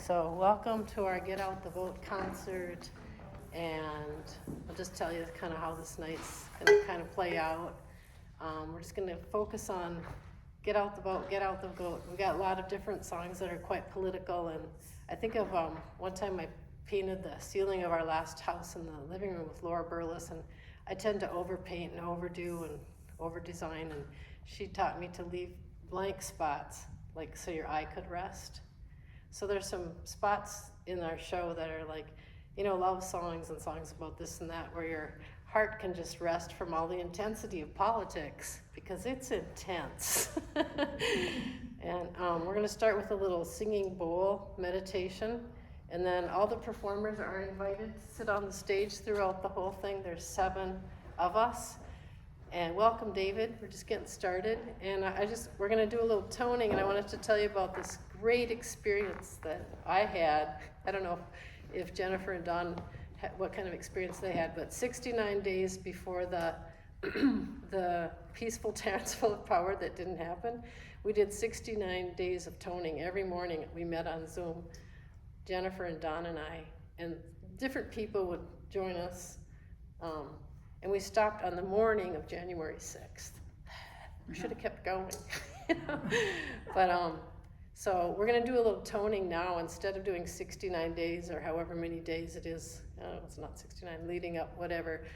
So welcome to our Get Out the Vote concert, and I'll just tell you kind of how this night's going to kind of play out. We're just going to focus on Get Out the Vote, Get Out the Vote. We got a lot of different songs that are quite political, and I think of one time I painted the ceiling of our last house in the living room with Laura Burles, and I tend to overpaint and overdo and overdesign, and she taught me to leave blank spots, like so your eye could rest. So there's some spots in our show that are like, you know, love songs and songs about this and that, where your heart can just rest from all the intensity of politics, because it's intense. And we're going to start with a little singing bowl meditation, and then all the performers are invited to sit on the stage throughout the whole thing. There's 7 of us. And welcome, David. We're just getting started, and we're going to do a little toning, and I wanted to tell you about this great experience that I had. I don't know if Jennifer and Don what kind of experience they had, but 69 days before the the peaceful transfer of power that didn't happen, we did 69 days of toning. Every morning we met on Zoom, Jennifer and Don and I, and different people would join us. And we stopped on the morning of January 6th. We should have kept going, you know? But so we're going to do a little toning now. Instead of doing 69 days or however many days it is, it's not 69, leading up, whatever.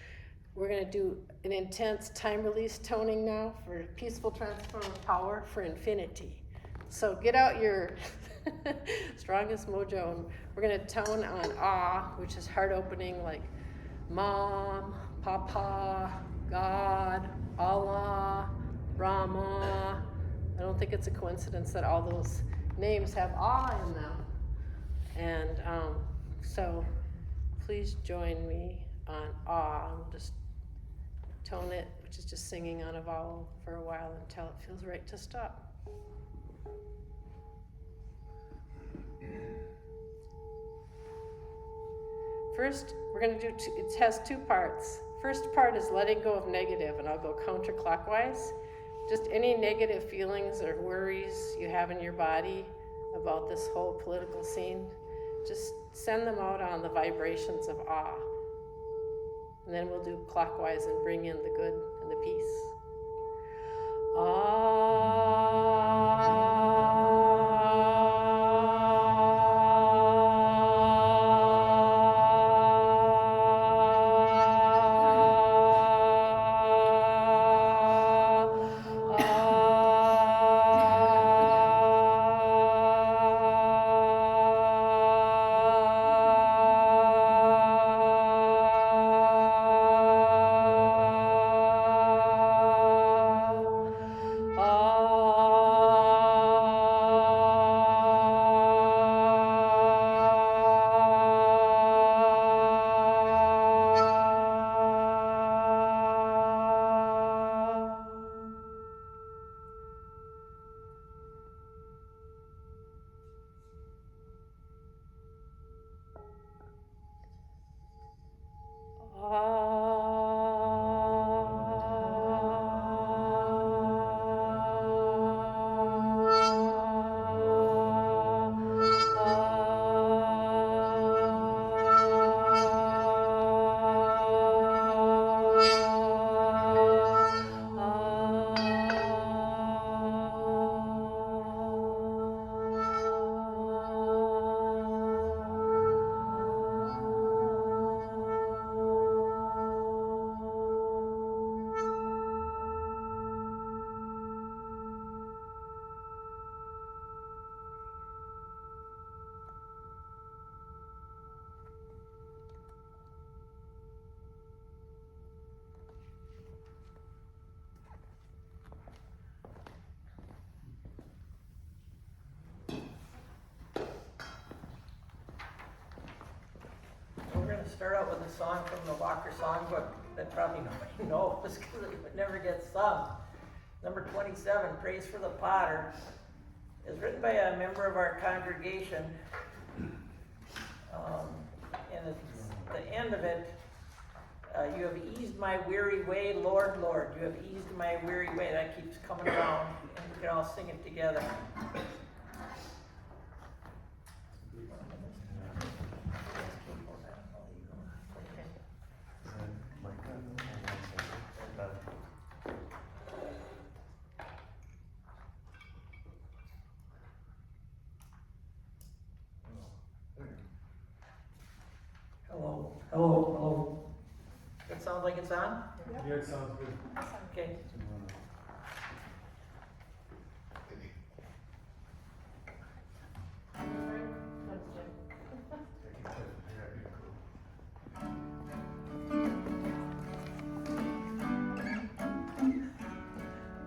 We're going to do an intense time release toning now for peaceful transfer of power for infinity. So get out your strongest mojo. And we're going to tone on ah, which is heart opening, like Mom, Papa, God, Allah, Rama. I don't think it's a coincidence that all those names have ah in them. And so please join me on ah. We'll just tone it, which is just singing on a vowel for a while until it feels right to stop. First, we're going to do it has 2 parts. First part is letting go of negative, and I'll go counterclockwise. Just any negative feelings or worries you have in your body about this whole political scene, just send them out on the vibrations of ah. And then we'll do clockwise and bring in the good and the peace. Ah. Start out with a song from the Walker Songbook that probably nobody knows because it never gets sung. Number 27, Praise for the Potter, is written by a member of our congregation. And at the end of it, you have eased my weary way, Lord, Lord. You have eased my weary way. That keeps coming around, and we can all sing it together. song? Yeah, it sounds good. Okay.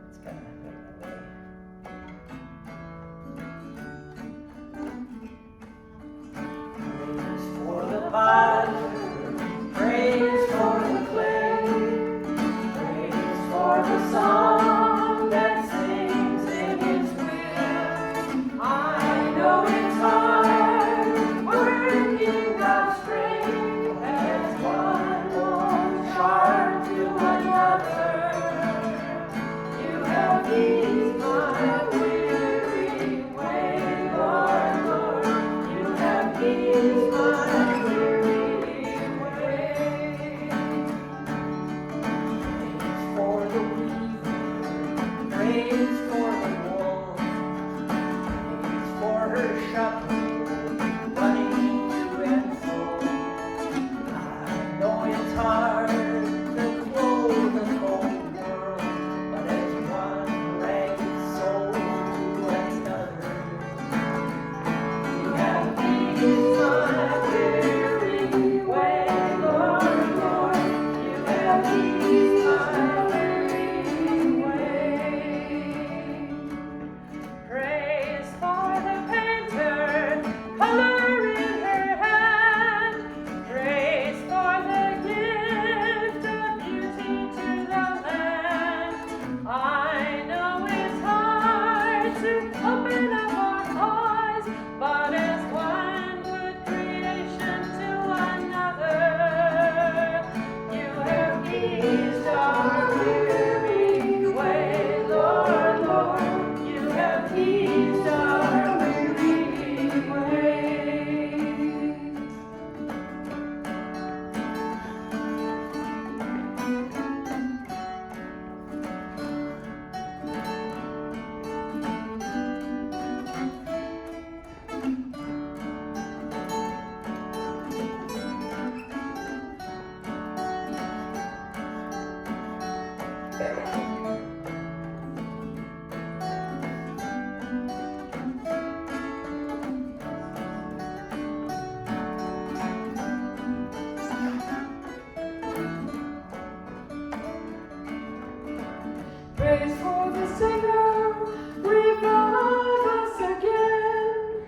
It's kind Praise for the potter, praise for the clay, praise for the song that sings in His will. I know it's hard working God's strength as one more shard to another. You have eased my weary way, Lord, Lord. You have eased my weary way. Praise for the weaver, praise for the wolf, praise for her shuttle running to and fro. I know it's hard to clothe the cold world, but as one ragged soul to another, you have eased my weary way, Lord, Lord. You have eased my weary way. Praise for the painter, color in her hand. Praise for the gift of beauty to the land. I know it's hard to open up our eyes, but as one good creation to another, you have eased our weary way, Lord, Lord. You have eased our weary way. Praise for the singer, revive us again.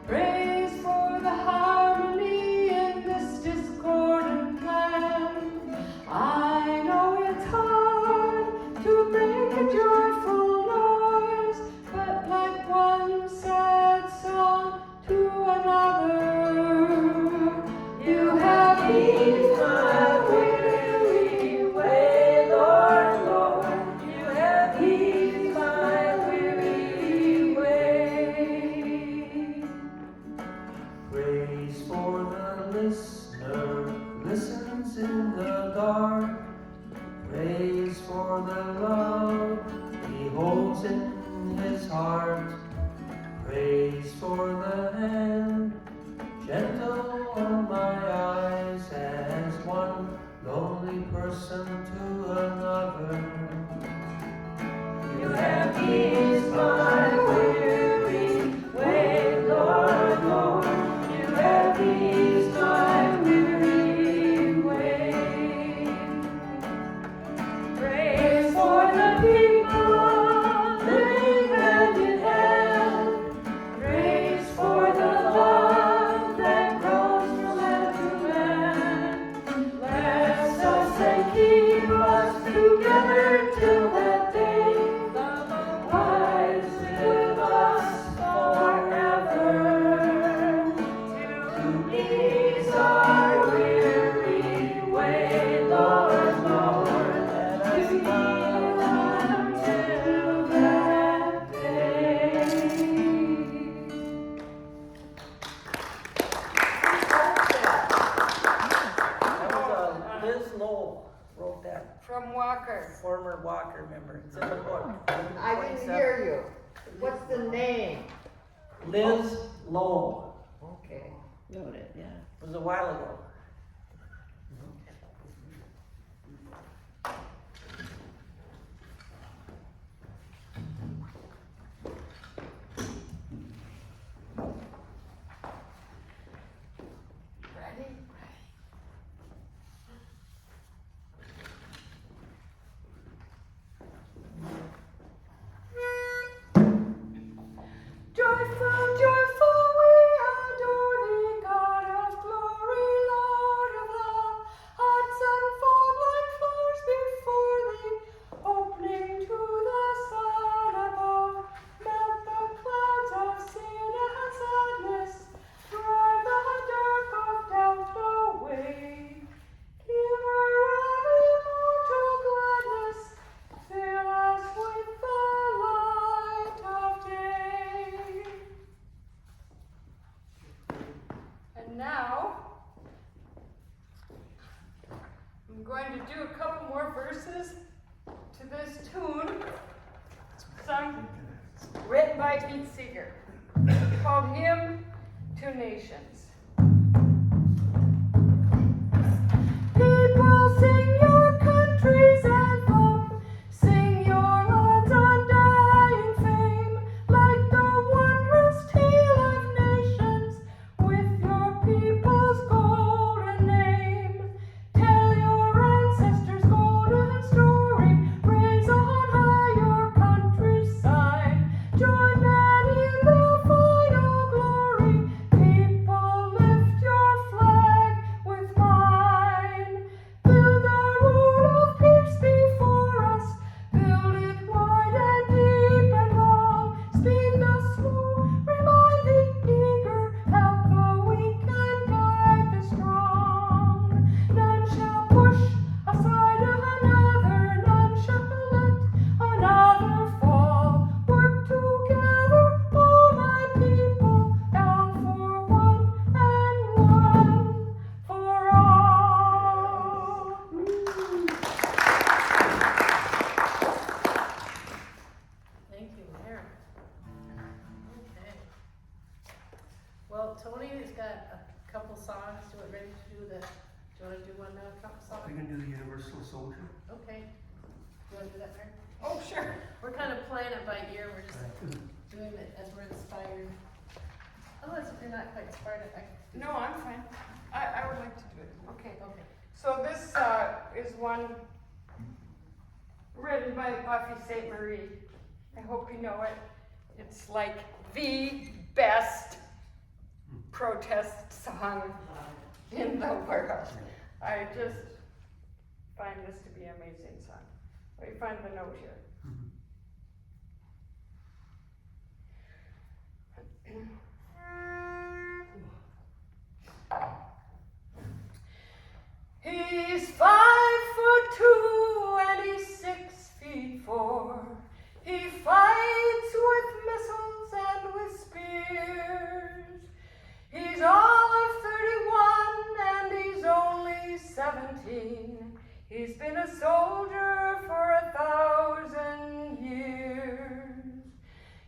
Praise for the harmony in this discordant land. I know it's hard to make a joyful noise, but like one sad song to another, you have eased my weary way, Lord, Lord. You have eased my weary way. Praise for the listener, listens in the dark. Praise for the love he holds in his heart. Praise for the hand, gentle on my eyes, as one lonely person to another. You have eased my weary way, Lord, Lord. You have eased my weary way. Praise for the people living hand in hand. Praise for the love that grows from man to man. Bless us and keep us together till that day. The wise with us forever. To ease our weary way, Lord, Lord. Let us love until that day. That was Liz Lowell wrote that, From Walker. former Walker member. It's in the book. I didn't hear you. What's the name? Liz Lowell. Okay. Wrote it, yeah. It was a while ago. now, I'm going to do a couple more verses to this tune, sung, written by Pete Seeger, called Hymn to Nations. People, sing your country's anthem, sing your land's undying fame, like the wondrous tale of nations, with your people's golden name. Tell your ancestors' golden story, raise on high your countryside, join them in the final glory. People, lift your flag with mine. Build the road of peace before us, build it wide and deep and long. Speed the slow, remind the eager, help the weak and guide the strong. None shall push aside another, none shall let another fall. Work together, all my people, all for one and one for all. Thank you, Mayor. Okay. Well, Tony has got a couple songs. Do we ready to do the? Do you want to do one now? Couple songs? We can do the Universal Soldier. Okay. Do you want to do that, Mayor? Oh, sure. We're kind of playing it by ear. We're just doing it as we're inspired. Otherwise, if you're not quite inspired, No, I'm fine. I would like to do it. Okay. Okay. So this is one written by Buffy St. Marie. I hope you know it. It's like the best protest song in the world. I just find this to be an amazing song. Let me find the note here. He's 5'2" and he's 6'4". He fights with missiles and with spears. He's all of 31 and he's only 17. He's been a soldier for 1,000 years.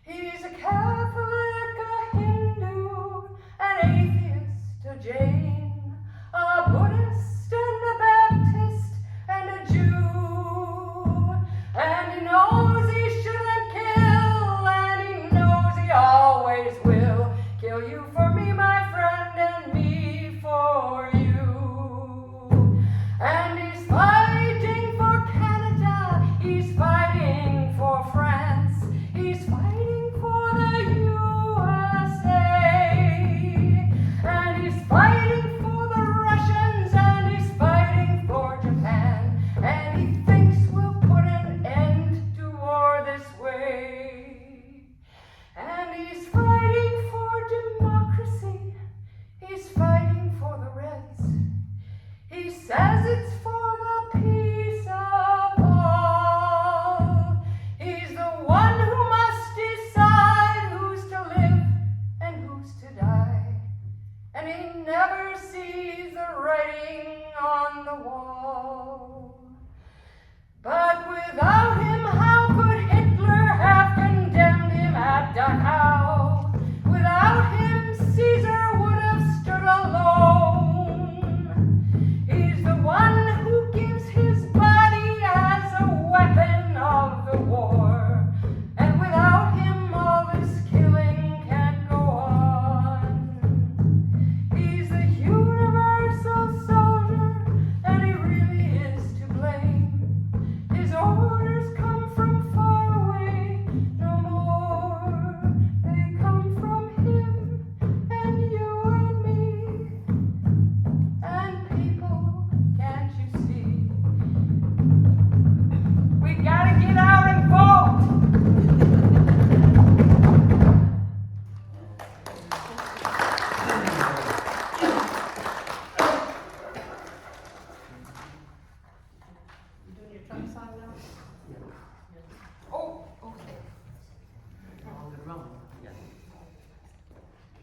He's a Catholic, a Hindu, an atheist, a Jain, a Buddhist and a Baptist and a Jew. And he knows he shouldn't kill, and he knows he always will kill you for me, my friend, and me for you. And he's fighting for Canada, he's fighting for France, he's fighting for the USA, and he's fighting for the Russians, and he's fighting for Japan, and he thinks we'll put an end to war this way. And he's fighting for democracy, he's fighting for the Reds. He says it's for the peace of all. He's the one who must decide who's to live and who's to die. And he never sees the writing on the wall. But without him, how could Hitler have condemned him at Dachau? Without him, Caesar would have stood alone. He's the one who gives his body as a weapon of the war. And without him, all this killing can't go on. He's the universal soldier, and he really is to blame. His orders come from far away, no more. They come from him and you and me. And people, can't you see? We gotta get out and vote! You doing your Trump song now? Oh, okay. Yeah.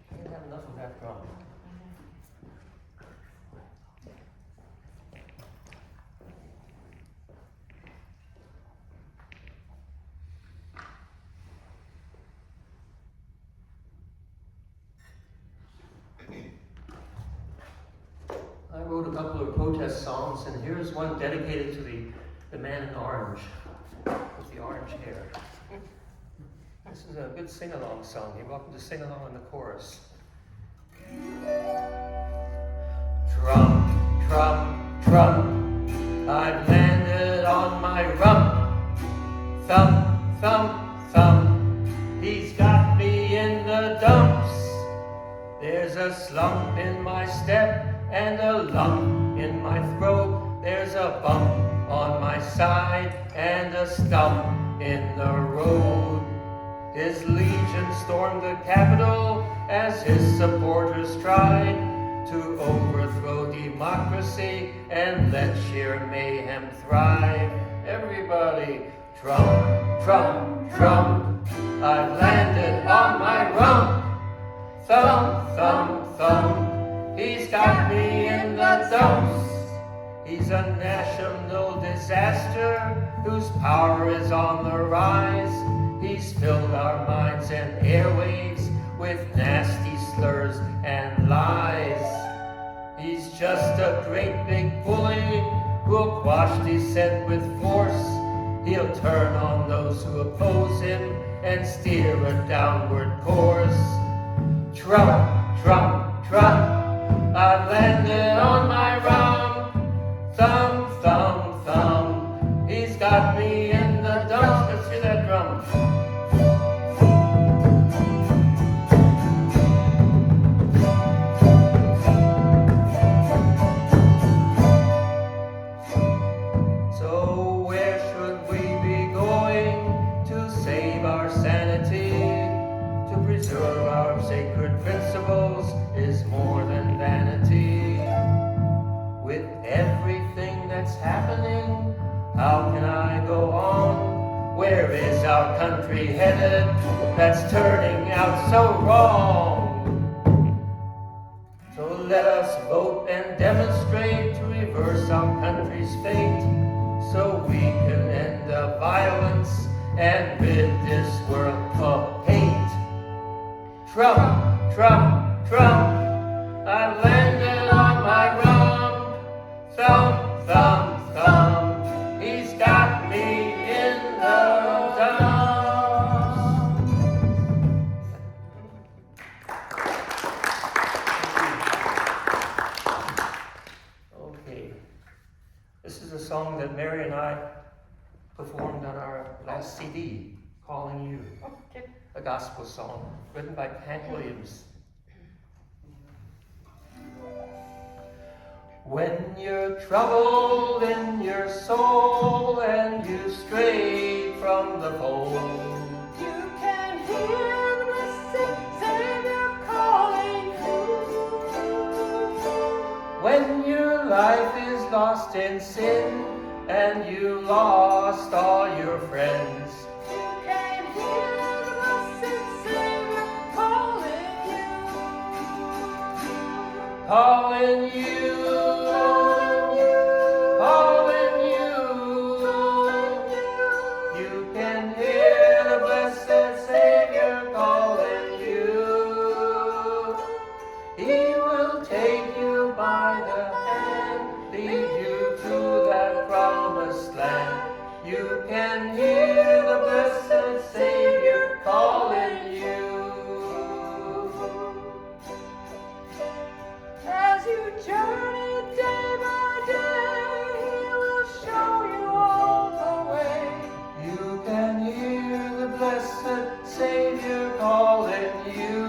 Can't have enough of that drum. wrote a couple of protest songs, and here's one dedicated to the man in orange, with the orange hair. This is a good sing-along song. You're welcome to sing along in the chorus. Trump, Trump, Trump, I've landed on my rump. Thump, thump, thump, he's got me in the dumps. There's a slump in my step and a lump in my throat. There's a bump on my side and a stump in the road. His legion stormed the Capitol as his supporters tried to overthrow democracy and let sheer mayhem thrive. Everybody, Trump, Trump, Trump, I've landed on my rump. Thump, thump, thump, he's got me in the dumps. He's a national disaster whose power is on the rise. He's filled our minds and airwaves with nasty slurs and lies. He's just a great big bully who'll quash dissent with force. He'll turn on those who oppose him and steer a downward course. Trump, Trump, Trump, I've landed on my rump. Thump, thump, thump, he's got me in the dumps. Let's hear that drum. So where should we be going to save our sanity? To preserve our sacred principles is more than vanity. With everything that's happening, how can I go on? Where is our country headed that's turning out so wrong? So let us vote and demonstrate to reverse our country's fate, so we can end the violence and rid this world of hate. Trump, Trump, Trump, I've landed on my rump. Thump, thump, thump, he's got me in the dumps. Okay, this is a song that Mary and I performed on our last CD, Calling You. Okay. A gospel song written by Williams. When you're troubled in your soul and you stray from the fold, You can hear the blessed Savior calling you. when your life is lost in sin and you lost all your friends, You can hear the blessed Savior calling you. calling you, calling you. You can hear the blessed Savior calling you. He will take you by the hand, lead you to that promised land. You can hear the blessed Savior calling you. As you journey day by day, He will show you all the way. You can hear the blessed Savior calling you.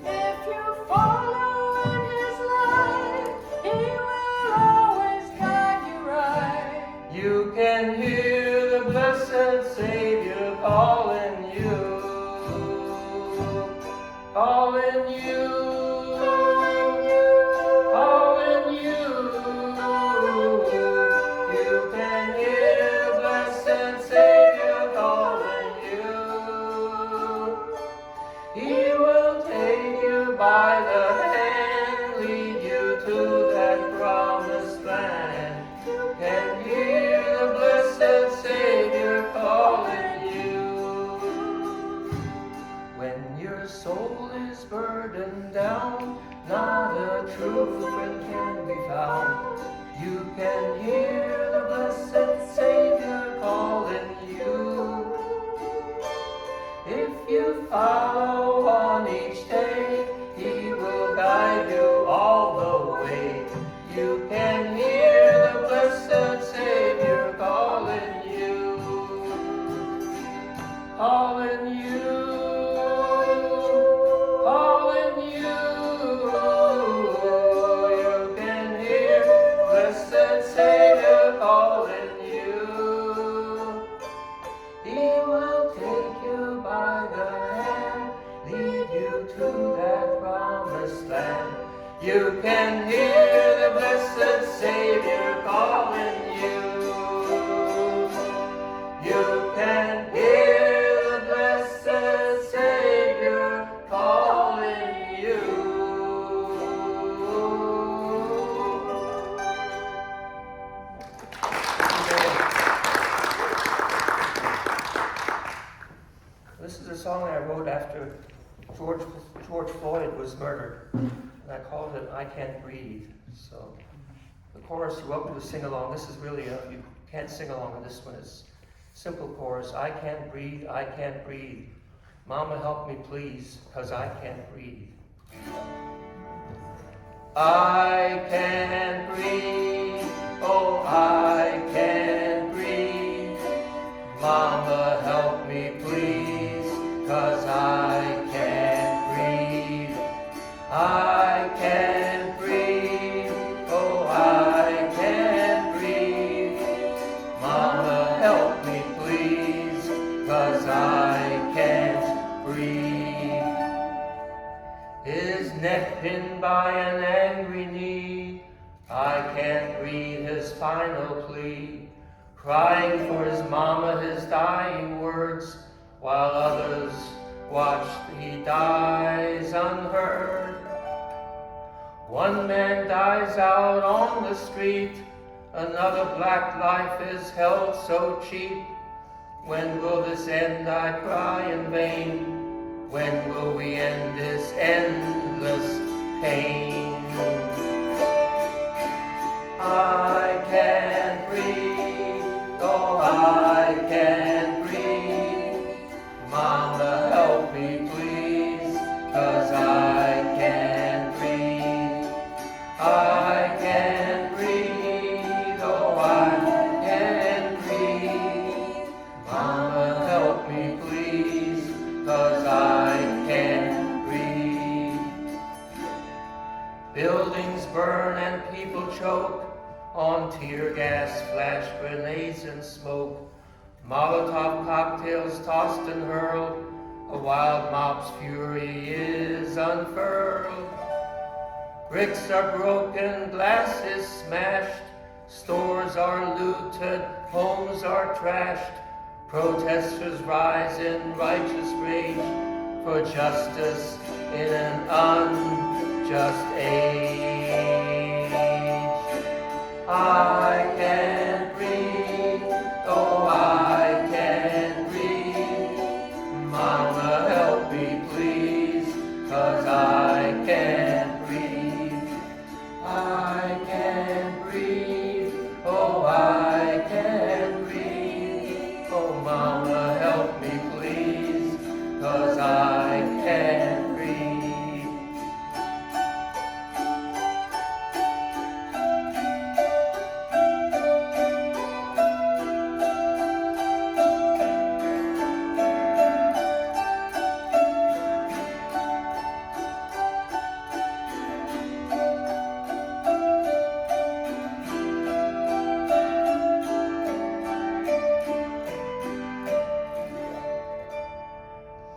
If you follow in His light, He will always guide you right. You can hear the blessed Savior calling you. Calling you. Calling you. You can hear the blessed Savior calling you. He will take you by the hand, lead you to that promised land. You can hear the blessed Savior calling you. When you're soul is burdened down, not a true friend can be found. You can hear the blessed Savior calling you. If you follow on each day, He will guide you all the way. You can hear the blessed Savior calling you, calling you, calling you. You can hear blessed Savior calling you. He will take you by the hand, lead you to that promised land. You can hear the blessed Savior calling you. You can hear the blessed Savior calling you. This is a song I wrote after George Floyd was murdered. And I called it I Can't Breathe. So the chorus, you're welcome to sing along. This is really, you can't sing along with this one. It's simple chorus. I can't breathe, I can't breathe. Mama, help me please, 'cause I can't breathe. I can't breathe, oh I can't breathe. Mama, help me please, 'cause I can't breathe. I can't breathe, oh I can't breathe. Mama, help me please, 'cause I can't breathe. His neck pinned by an angry knee, I can't read his final plea, crying for his mama his dying words, while others watch he dies unheard. One man dies out on the street, another black life is held so cheap. When will this end, I cry in vain? When will we end this endless pain? I can't breathe, oh I can't breathe. Mama, help me please, 'cause I can't breathe. I can't breathe, oh I can't breathe. Mama, help me please, 'cause I can't breathe. Buildings burn and people choke on tear gas, flash grenades and smoke. Molotov cocktails tossed and hurled, a wild mob's fury is unfurled. Bricks are broken, glass is smashed, stores are looted, homes are trashed. Protesters rise in righteous rage for justice in an unjust age. I can't breathe, oh I can't breathe. Mama, help me please, 'cause I can't breathe. I can't breathe, oh I can't breathe. Oh Mama, help me please, 'cause I can't breathe.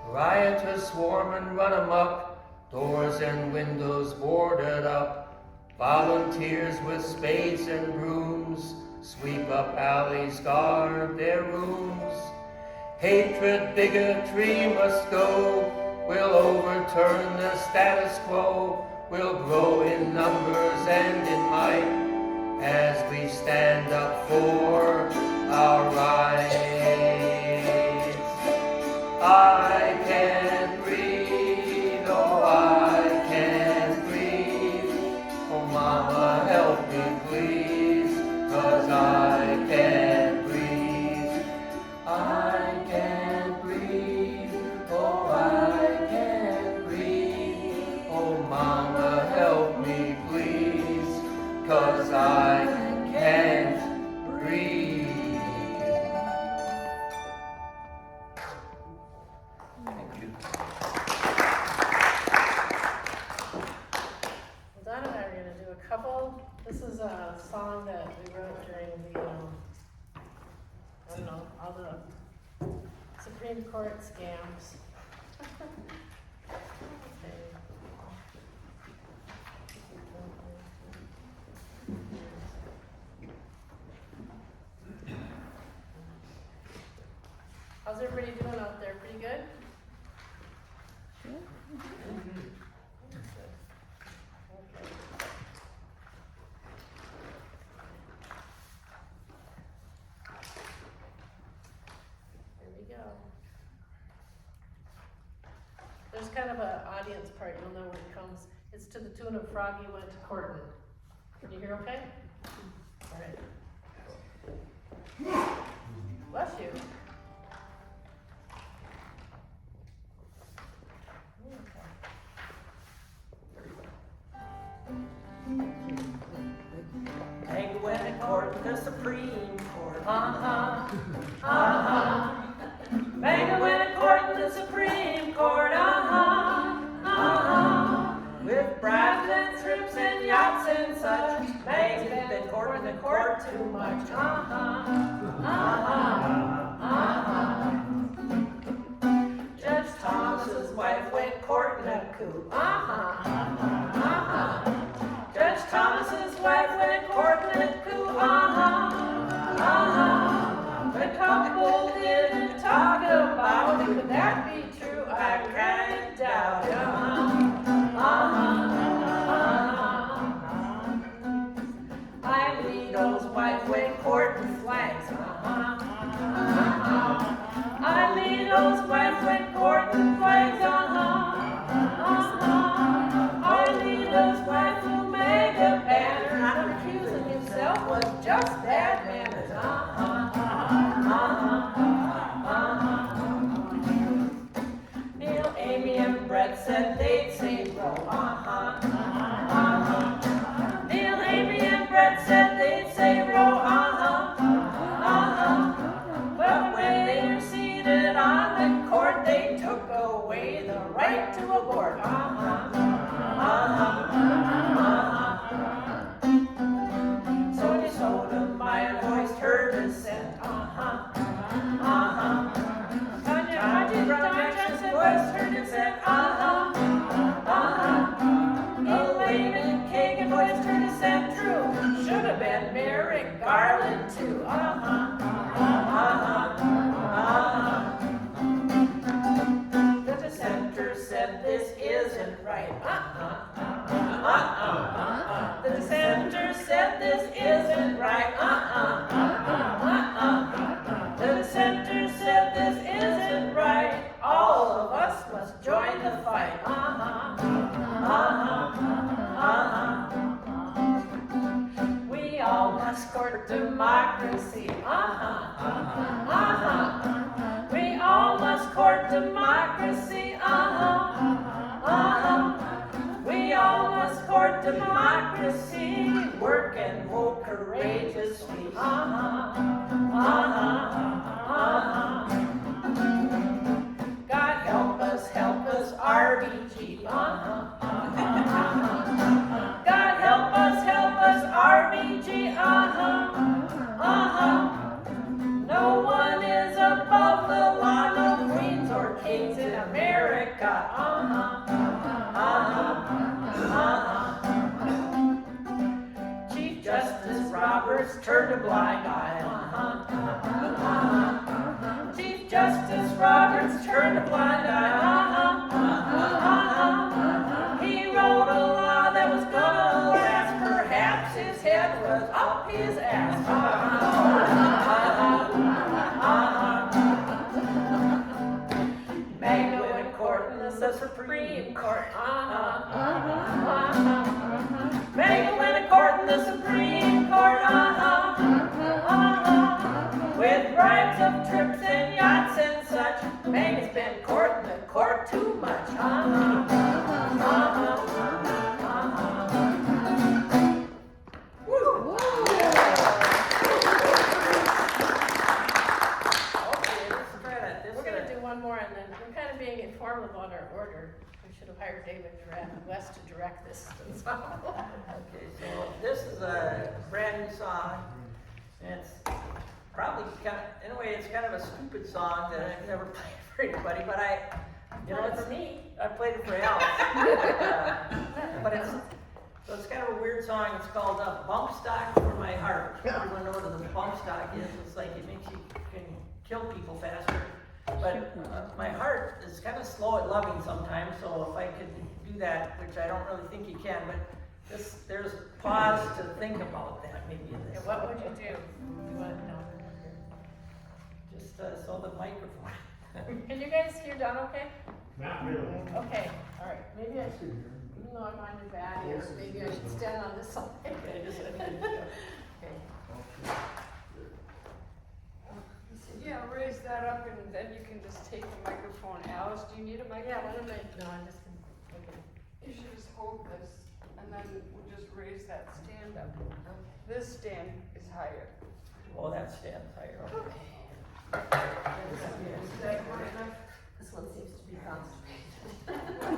Rioters swarm and run amok, doors and windows boarded up. Volunteers with spades and brooms sweep up alleys, guard their rooms. Hatred, bigotry must go. We'll overturn the status quo. We'll grow in numbers and in might as we stand up for our rights. I can't breathe, This is a song that we wrote during the, I don't know, all the Supreme Court scams. Okay. How's everybody doing out there? Pretty good? Okay. Here we go. There's kind of an audience part, you'll know when it comes. It's to the tune of Froggy Went to Courtin'. Can you hear okay? All right. Bless you. Meg went to court, the Supreme Court. Meg went to court in the Supreme Court, With bribes and trips and yachts and such. Meg's been courting the court too much. Judge Thomas's wife went courting a coup. Judge Thomas's wife went courting a coup. The couple didn't talk about it. Could that be true? I kinda doubt it. Eileen's wife went courting flags. Eileen's wife went courting flags. Eileen's wife who made a banner, not recusing himself, was just bad manners. Neil, Amy, and Brett said they'd say row. Neil, Amy, and Brett said they'd say row. But when they were seated on the court, they took away the right to abort. Sonia Sotomayor voiced her dissent. Tanya Brown Jackson voiced her dissent. Elaine and Kagan voiced her dissent. True, should have been Merrick Garland too. The dissenters said this isn't right. The dissenters said this isn't right. The dissenters said this isn't right. All of us must join the fight. We all must court democracy. We all must court democracy. We all must court democracy. Work and vote courageously. God help us, RBG. God help us, RBG. No one is above the law, no queens or kings in America. Chief Justice Roberts turned a blind eye. Chief Justice Roberts turned a blind eye. He wrote a law that was gonna last. Perhaps his head was up his ass. Magna went courting the Supreme Court. Magna went courting the Supreme Court. With bribes of trips and yachts and such. Magna's been courting the court too much. We're gonna do one more, and then we're kind of being informal about our order. We should have hired David Wes to direct this. Okay, so this is a brand new song, and it's probably in a way, it's kind of a stupid song that I've never played for anybody, but it's for me. I played it for Al. But it's kind of a weird song. It's called Bump Stock for My Heart. Everyone knows what the bump stock is. It's like it makes you can kill people faster. But my heart is kind of slow at loving sometimes, so if I could do that, which I don't really think you can, but there's pause to think about that maybe in this. What would you do? You want to know? Just so the microphone. Can you guys hear Don okay? Not really. Okay, all right. Maybe I should, even though I'm on your bad ear, maybe I should stand on this side. Okay, Okay. Yeah, raise that up and then you can just take the microphone. Alice, do you need a Yeah, microphone? no, I'm just gonna, okay. You should just hold this and then we'll just raise that stand up. This stand is higher. Well, that stands higher. Okay. This one seems to be constipated.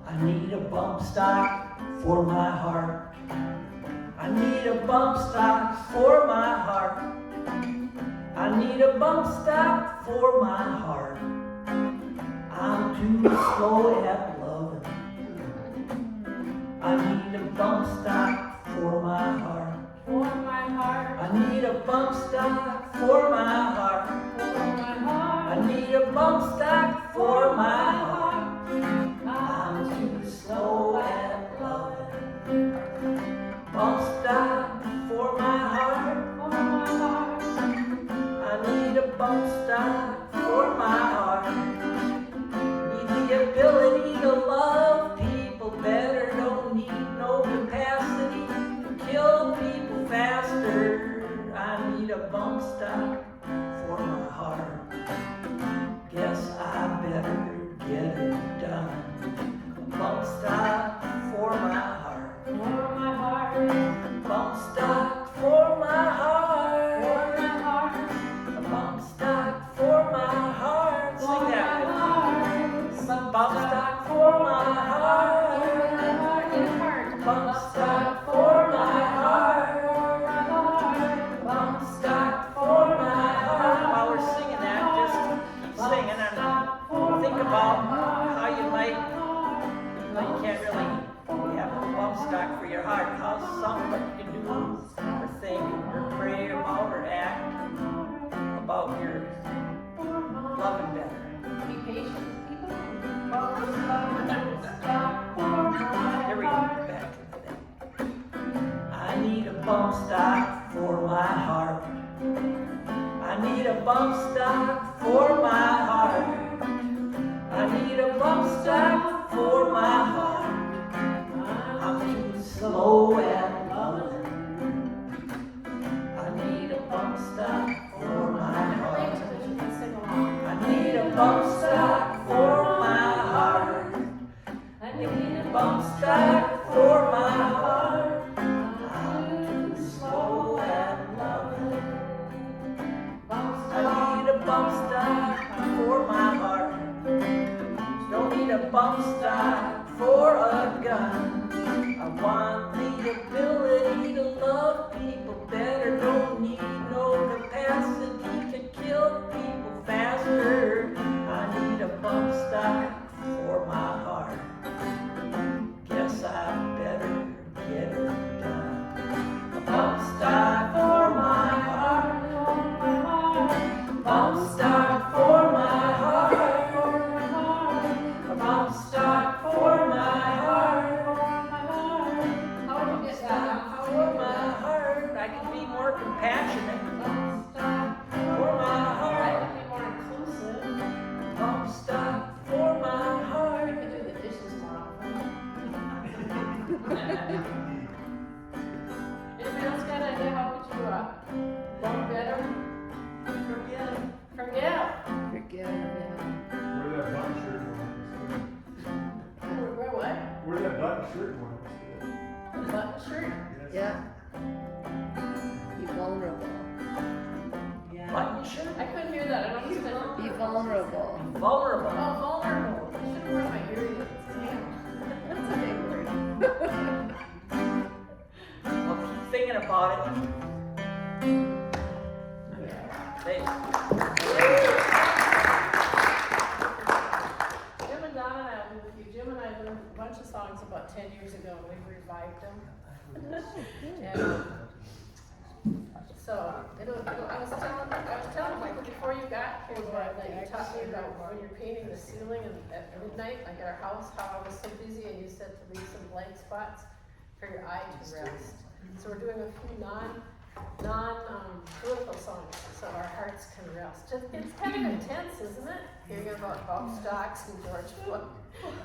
I need a bump stock for my heart. I need a bump stock for my heart. I need a bump stock for my heart. I'm too slow at loving. I need a bump stock for my heart. For my heart, I need a bump stock for my heart. for my heart. I need a bump stock for my heart. I'm too slow at loving. Bump stock for my heart. For my heart, I need a bump stock for my heart. Need the ability to love people better. Don't need no capacity to kill people faster. I need a bump stock for my heart. Guess I better get it done. A bump stock for my heart. for my heart, Bump stock for my heart. for my heart, A bump stock for my heart. for Sing my that. heart. Bump stock for my heart. Bump stock for my heart. Bump stock for my heart. While we're singing that, just keep singing and think about how you might, you can't really have a bump stock for your heart. How's something you can do or think or pray about or act about your loving better. Be patient. Here we go, back to that. I need a bump stock for my heart. I need a bump stock for my heart. I need a bump stock for my heart. I'm too slow at loving. I need a bump stock for my heart. I need a bump stock for my heart. I need a bump stock for my heart. I'm too slow at loving. I need a bump stock for my heart. Don't need a bump stock for button shirt? Yeah. Be vulnerable. Button shirt? I couldn't hear that, I don't understand. Be vulnerable. Vulnerable. Oh, vulnerable. I should have worn my hearing aids. Damn. That's a big word. Well, keep thinking about it. Hey. Jim and Don and I will be with you. Jim and I learned a bunch of songs about 10 years ago and we revived them. And, so, I was telling people before you got here that you talked to me about when you're painting the ceiling at midnight, like at our house, how I was so busy and you said to leave some blank spots for your eye to rest. So we're doing a few non-political songs so our hearts can rest. It's kind of intense, isn't it? Hearing about Bob Stocks and George Floyd.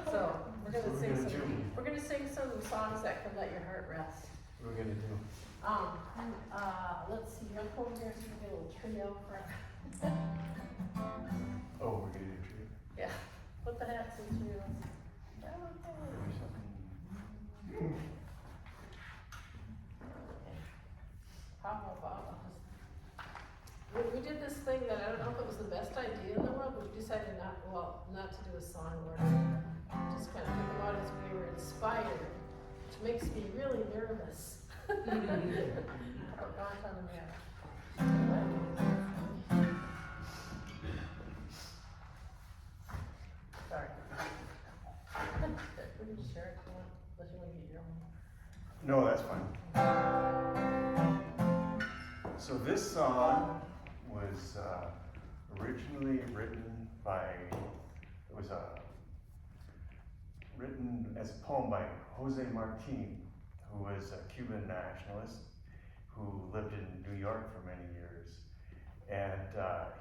So we're gonna sing some songs that can let your heart rest. What are we gonna do? Let's see, I'm over here so we can get a little trio for. Oh, we're gonna do a tree. Yeah, put the hats in trios. How about we did this thing that I don't know if it was the best idea in the world, but we decided not to do a song order. Just kind of pick them out as we were inspired, which makes me really nervous. Sorry. We can share it if you want, unless you want to get your own. No, that's fine. So this song was originally written written as a poem by Jose Martin, who was a Cuban nationalist who lived in New York for many years. And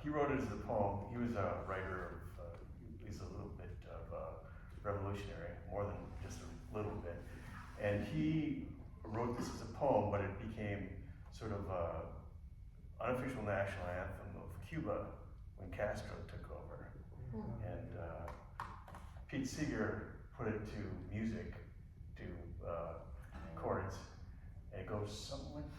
he wrote it as a poem. He was a writer of, he's a little bit of a revolutionary, more than just a little bit. And he wrote this as a poem, but it became sort of an unofficial national anthem of Cuba when Castro took over. And Pete Seeger put it to music, to chords, and it goes something like this.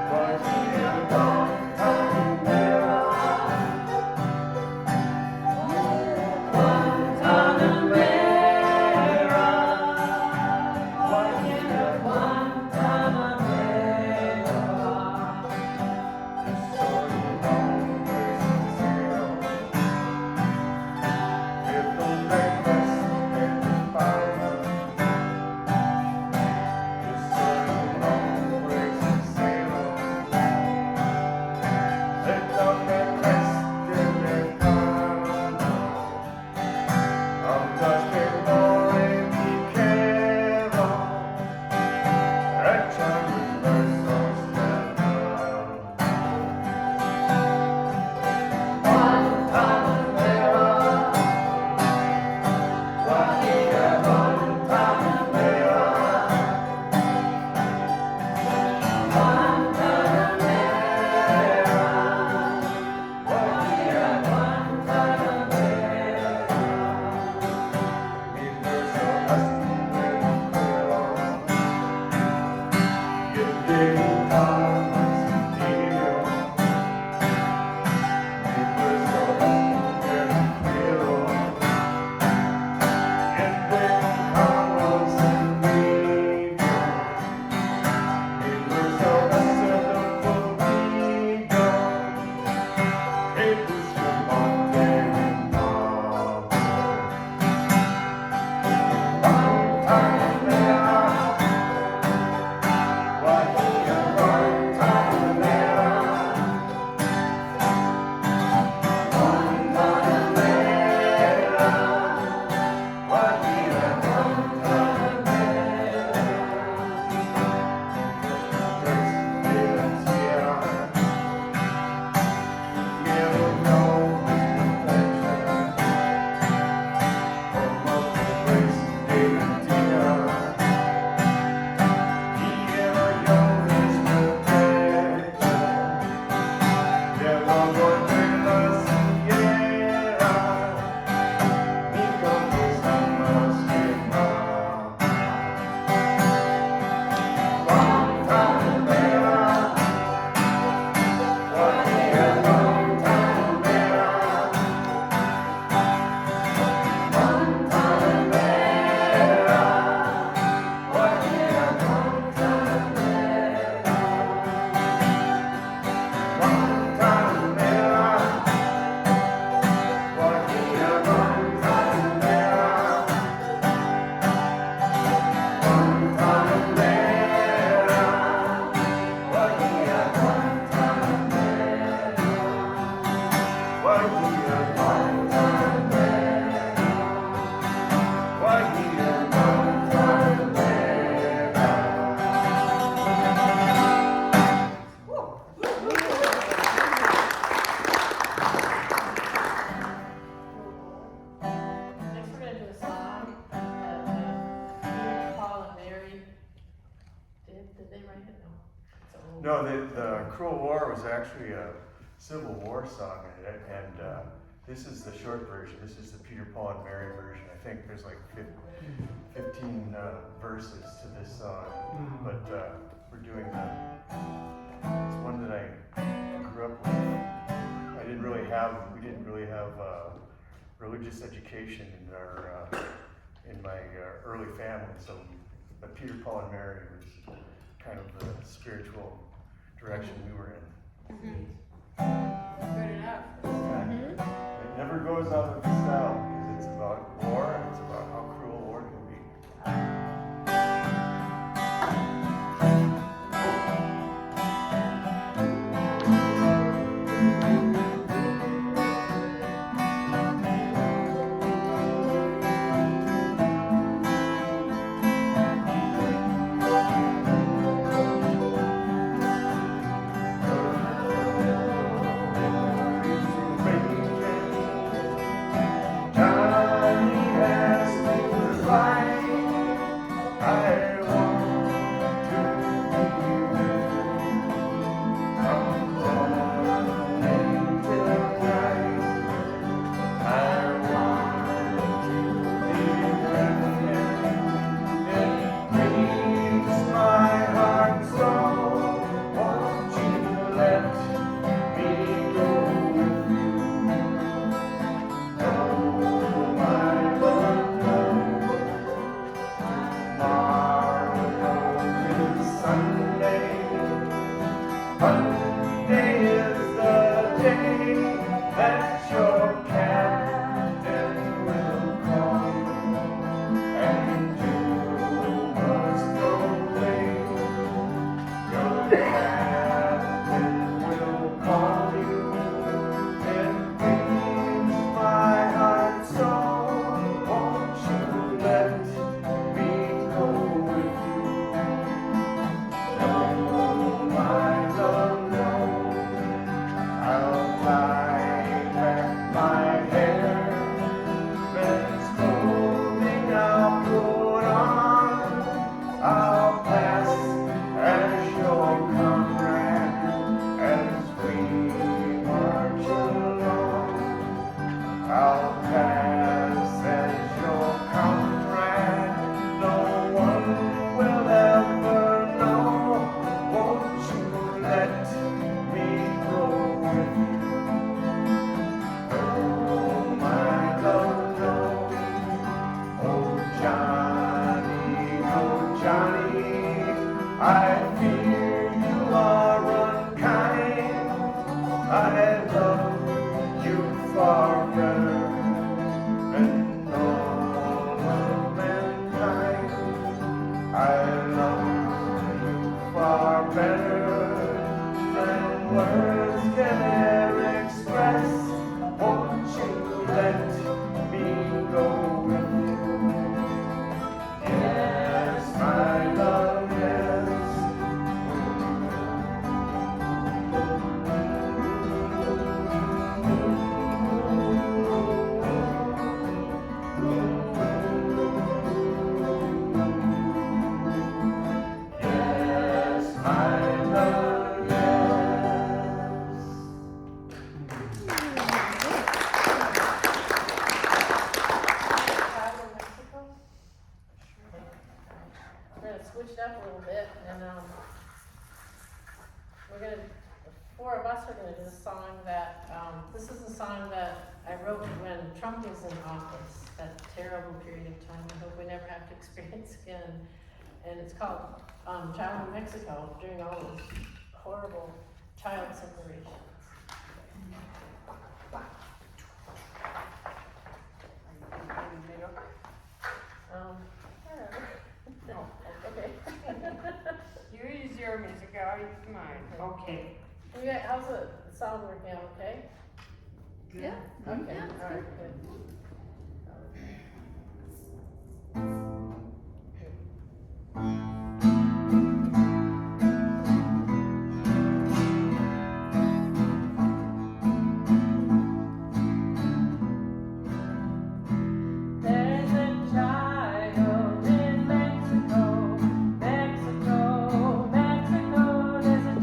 Was No, the Cruel War was actually a Civil War song, and this is the short version. This is the Peter, Paul, and Mary version. I think there's like 15 verses to this song, but we're doing it's one that I grew up with. We didn't really have religious education in my early family, so but Peter, Paul, and Mary was kind of the spiritual direction we were in. Good enough. It never goes out of style because it's about war and it's about how cruel war can be. Trump was in office, that terrible period of time. I hope we never have to experience again. And it's called Child in Mexico, during all those horrible child separations. No. Okay. You use your music, I'll use mine. Okay. Yeah, how's the sound working out, okay? Yeah. Okay, Yeah, it's all right, good. There's a child in Mexico, Mexico, Mexico. There's a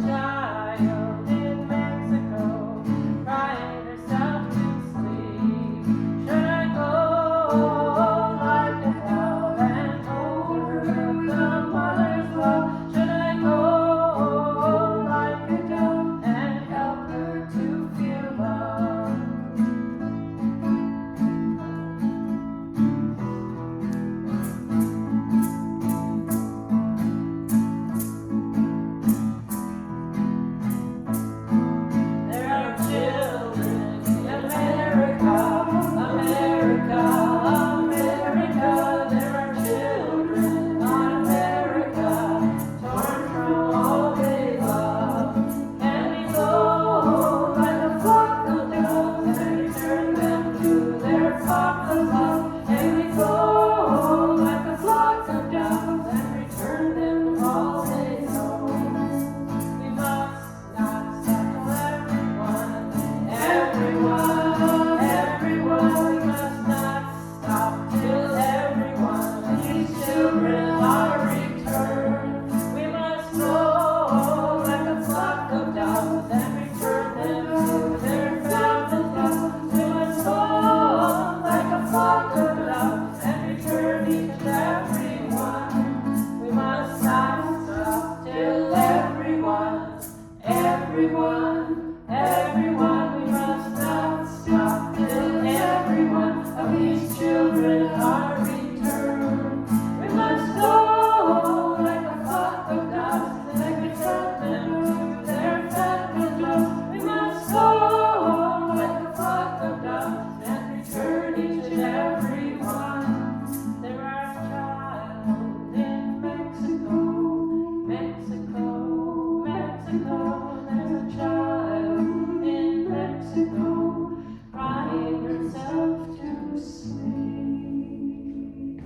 Mexico, there's a child in Mexico crying herself to sleep.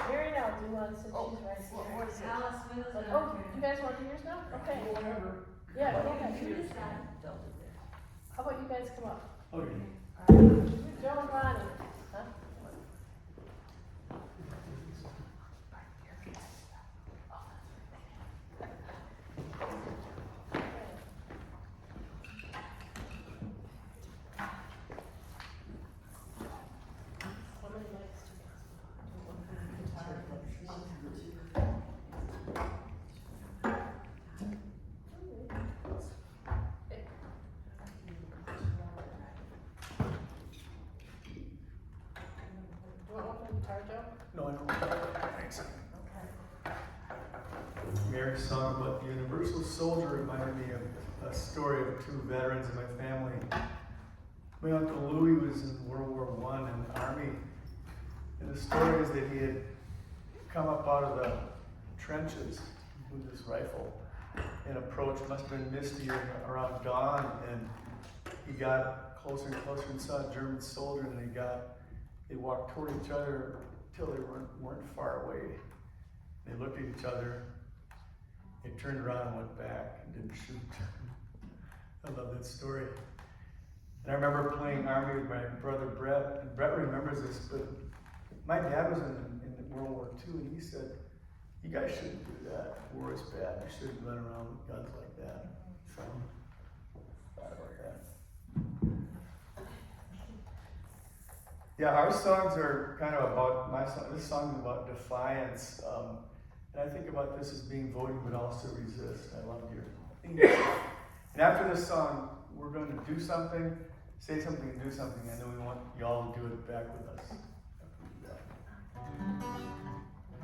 Mary now, do you want to, since she's right here? What is it? Alice Mills. Oh, you guys want to do yours now? Okay. Whatever. Yeah, go ahead. Delta there. How about you guys come up? Okay. Joe and Ronnie, huh? How many mics do you guys want? Do you want one for the guitar, Joe? No, I don't. Thanks. Mary's song about the Universal Soldier reminded me of a story of two veterans in my family. My Uncle Louis was in World War I in the Army. And the story is that he had come up out of the trenches with his rifle and approached, must have been misty or around dawn, and he got closer and closer and saw a German soldier, and they walked toward each other till they weren't far away. They looked at each other, they turned around and went back and didn't shoot. I love that story. And I remember playing Army with my brother Brett, and Brett remembers this, but my dad was in World War II, and he said, "You guys shouldn't do that. War is bad. You shouldn't run around with guns like that." So, thought about that. Yeah, our songs are kind of about, this song is about defiance. And I think about this as being voting but also resist. I love your English. And after this song, we're going to do something, say something and do something, and then we want you all to do it back with us.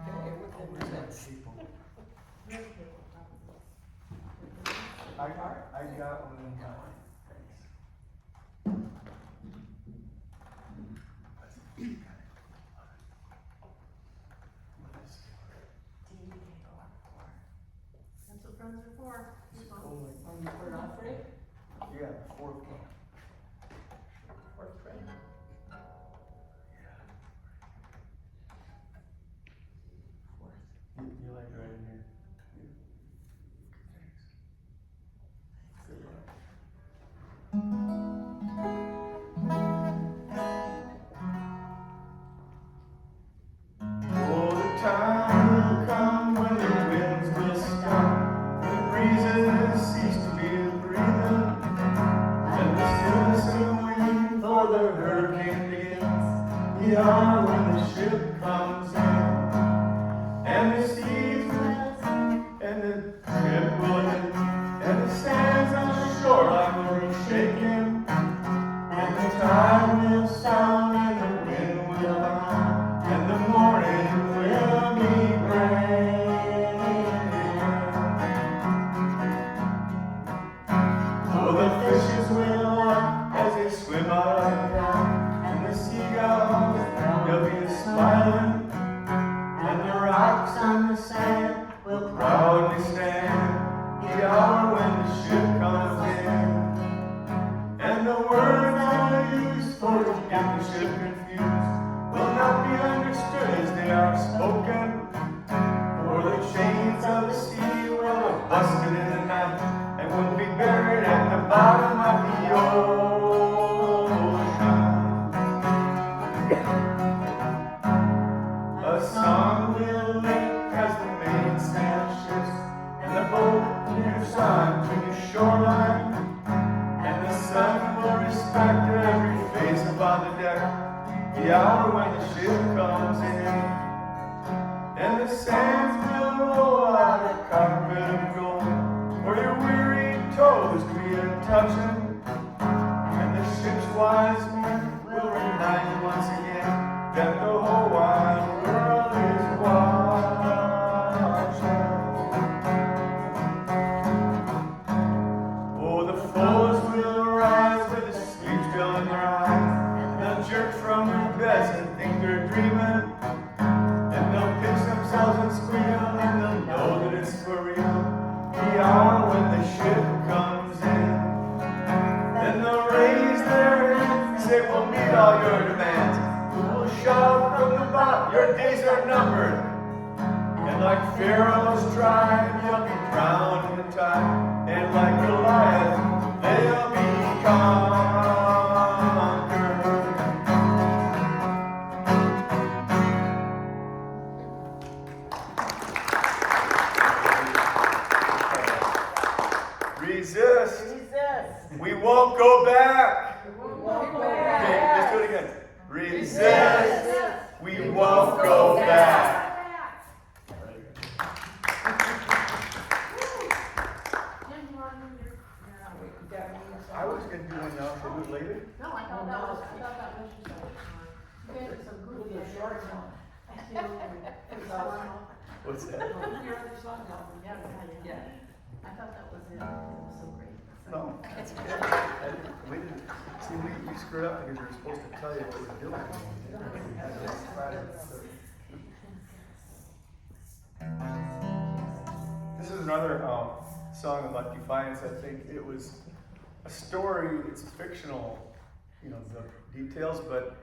Okay, with the I got one in mind. That's what friends are for. We're not free? Yeah, 4 o'clock. We're free. You like right in here? Thanks. Good luck. Oh, the time will come when the winds will stop, the breezes cease to be breathing, and the stillness and waiting for the hurricane begins. The hour when the ship comes in, and the seas will, and the ship will hit, and the sands on the shoreline will be shaken, and the tide will sound, and the wind will blow, and the morning will be bright. Oh, the fishes will laugh as they swim out of the down, and the seagulls, they'll be smiling, and the rocks on the sand will proudly stand the hour when the ship comes in. And the words I use for to get the ship confused will not be understood as they are spoken, for the chains of the sea will have busted in the night and will be buried at the bottom of the ocean. A song will lift as the mainsail shifts, and the boat moves on to the shoreline, and the sun will respect every face upon the deck, the hour when the ship comes in. And the sands will roll out a carpet of gold for your weary toes to be a-touching, and the ship's wise men will remind you once again that the whole wide world is watching. Oh, the foes will rise with the sleep still in their eyes, and they'll jerk from their beds and think they're dreaming, and bells and squeal, and they'll know that it's for real. The hour when the ship comes in, then they'll raise their hands, say, we'll meet all your demands. We'll shout from the bottom, your days are numbered. And like Pharaoh's tribe, you'll be drowned in time. And like Goliath, they'll be conquered. Resist. We won't go back. Okay, let's do it again. Resist. We won't go back. I was going to do one now. Should I do it later? No, I thought that was your song. You guys are some good short song. What's that? Your other song album, yeah. I thought that was it. It was so great. No. We didn't. See, we screwed up because we were supposed to tell you what we're doing. This is another song about defiance. I think it was a story. It's fictional, you know, the details, but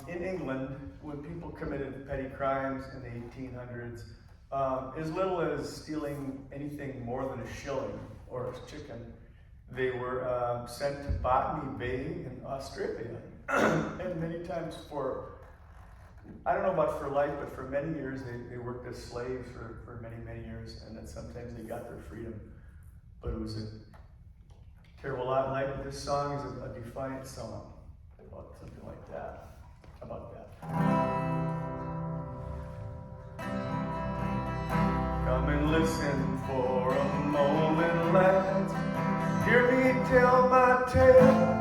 in England, when people committed petty crimes in the 1800s, as little as stealing anything more than a shilling or a chicken, they were sent to Botany Bay in Australia. And many times for, I don't know about for life, but for many years they worked as slaves for many, many years, and then sometimes they got their freedom. But it was a terrible lot in life. But this song is a defiant song about something like that, about that. Come and listen for a moment, lads. Hear me tell my tale.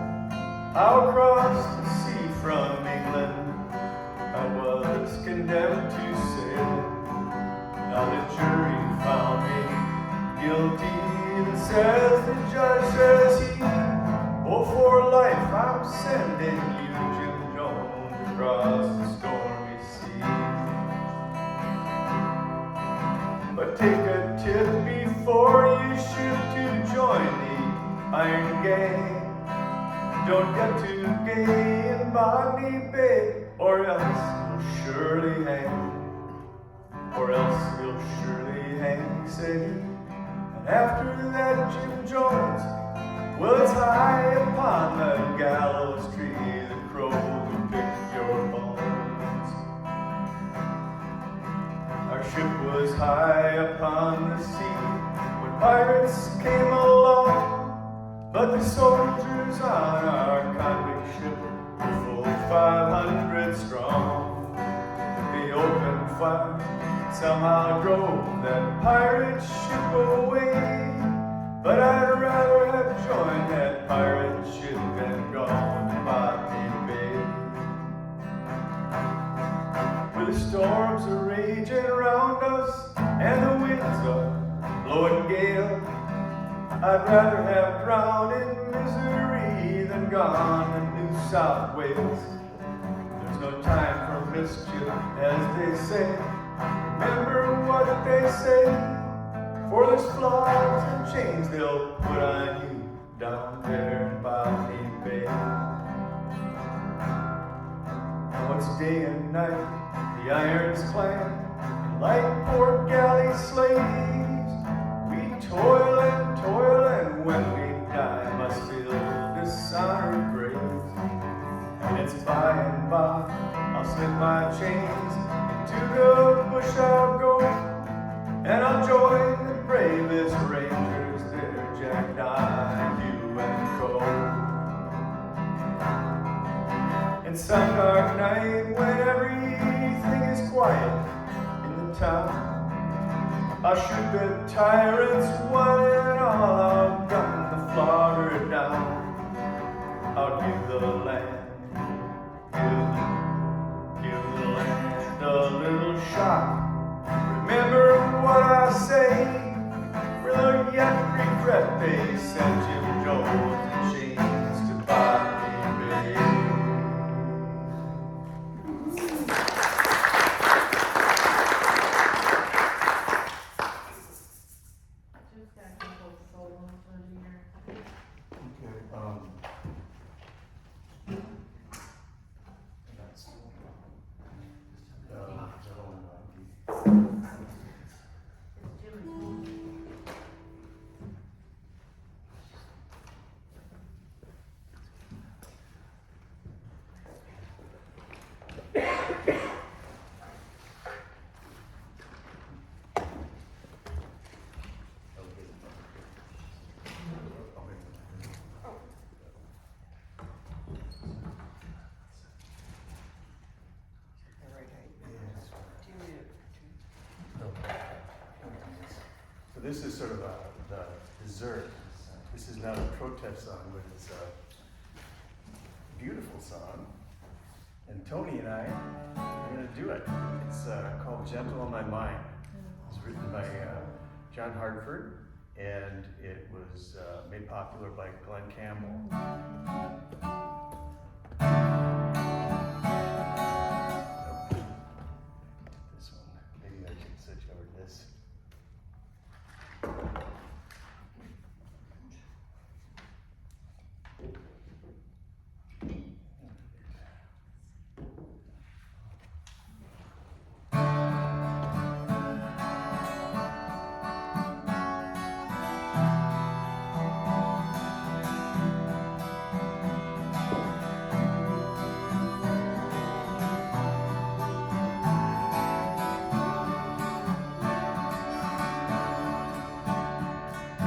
How across the sea from England I was condemned to sail. Now the jury found me guilty, and says the judge, says he, oh, for life I'm sending you, Jim Jones, across the stormy sea. But take a tip before you shoot to join the Iron Gang. Don't get too gay in Botany Bay, or else you'll surely hang. Or else you'll surely hang, said he. And after that, Jim Jones, well, it's high upon the gallows tree, the crow will pick your bones. Our ship was high upon the sea when pirates came along, but the soldiers on our convict ship were full 500 strong. They opened fire, somehow drove that pirate ship away. But I'd rather have joined that pirate ship than gone to Botany Bay. With the storms are raging around us and the winds are blowing gale, I'd rather have drowned in misery than gone to New South Wales. There's no time for mischief, as they say. Remember what they say, for there's flogs and chains they'll put on you down there in Botany Bay. Now it's day and night, the irons clang, and like poor galley slaves, we toil, and when we die must fill this honored grave. And it's by and by I'll slip my chains, into the bush I'll go, and I'll join the bravest rangers there, Jack, Donahue, and Co. And some dark night when everything is quiet in the town, I'll shoot the tyrants one and all, I'll gun the flogger down. I'll give the land, give the land a little shock. Remember what I say, will yet regret they sent Jim Jones in chains to Botany Bay. this is sort of the dessert. This is not a protest song, but it's a beautiful song. And Tony and I are going to do it. It's called Gentle on My Mind. It was written by John Hartford, and it was made popular by Glenn Campbell. This one, maybe I should switch over to this.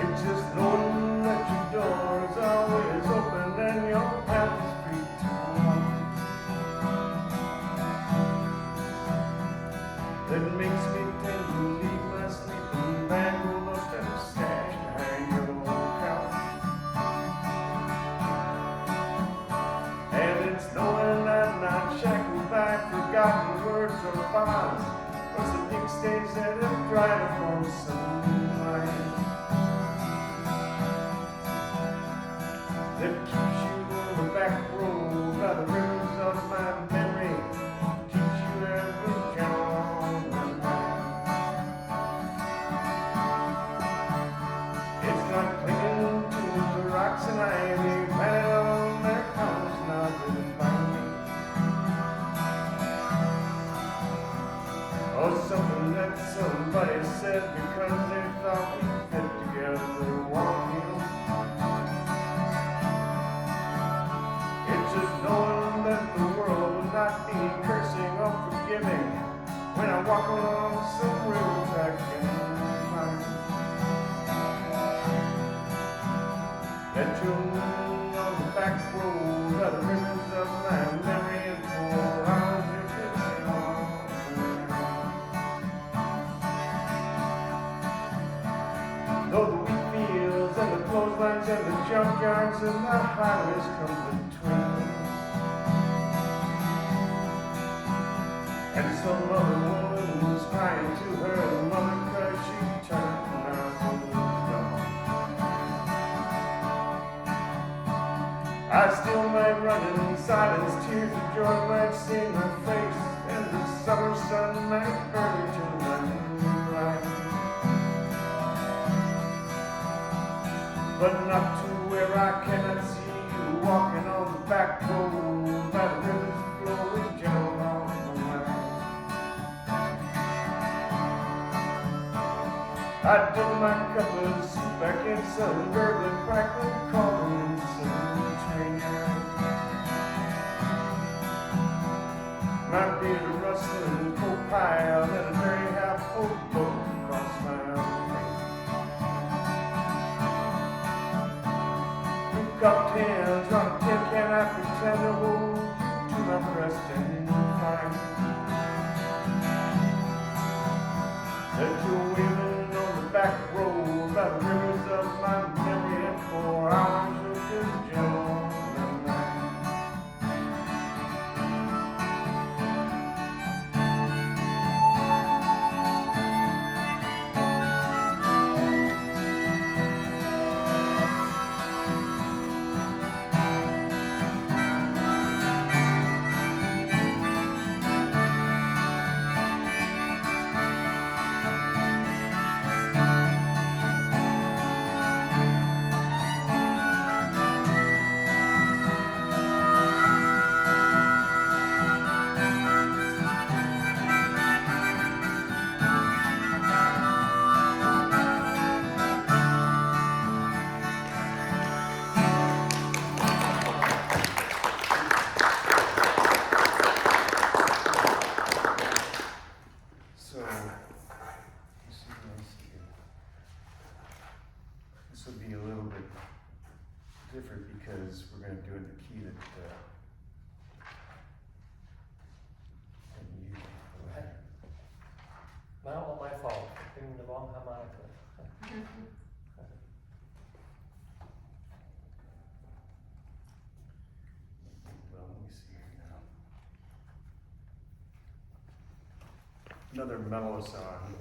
It's just knowing that your door is always open and your path is free to walk. That makes me tend to leave my sleeping bag almost at a stash behind your couch. And it's knowing I'm not shackled by forgotten words or bonds, or some ink stains that have dried upon some line. That keeps you on the back road by the rivers of my memory, teach you every job. It's not clinging to the rocks and ivy planted on their colors now that find me. Or something that somebody said because they thought we fit together walking. It's just knowing that the world will not be cursing or forgiving when I walk along some roads I can find. That you'll moon on the back road by the rivers of my memory and for hours you're kissing on. Though the wheat fields and the clotheslines and the junkyards and the highways come between, and some other woman was crying to her mother because she turned around and gone. I still might run in silence, tears of joy might sting her face, and the summer sun might burn her to the moonlight. But not to where I cannot see you walking on the back road by the rivers flowing gentle on the line. I dip my cup of soup back in some gurgling, crackling, calling in some train yard. My beard a rustling coal pile and a very half-full boat across my face. Cupped hands on a tin can I pretend to hold you to my breast and find that you're waving on the back road by the rivers of my memory and for hours you're just gentle on the night. because we're going to do it in the key that you. Well, not my fault, picking the wrong harmonica. another mellow song.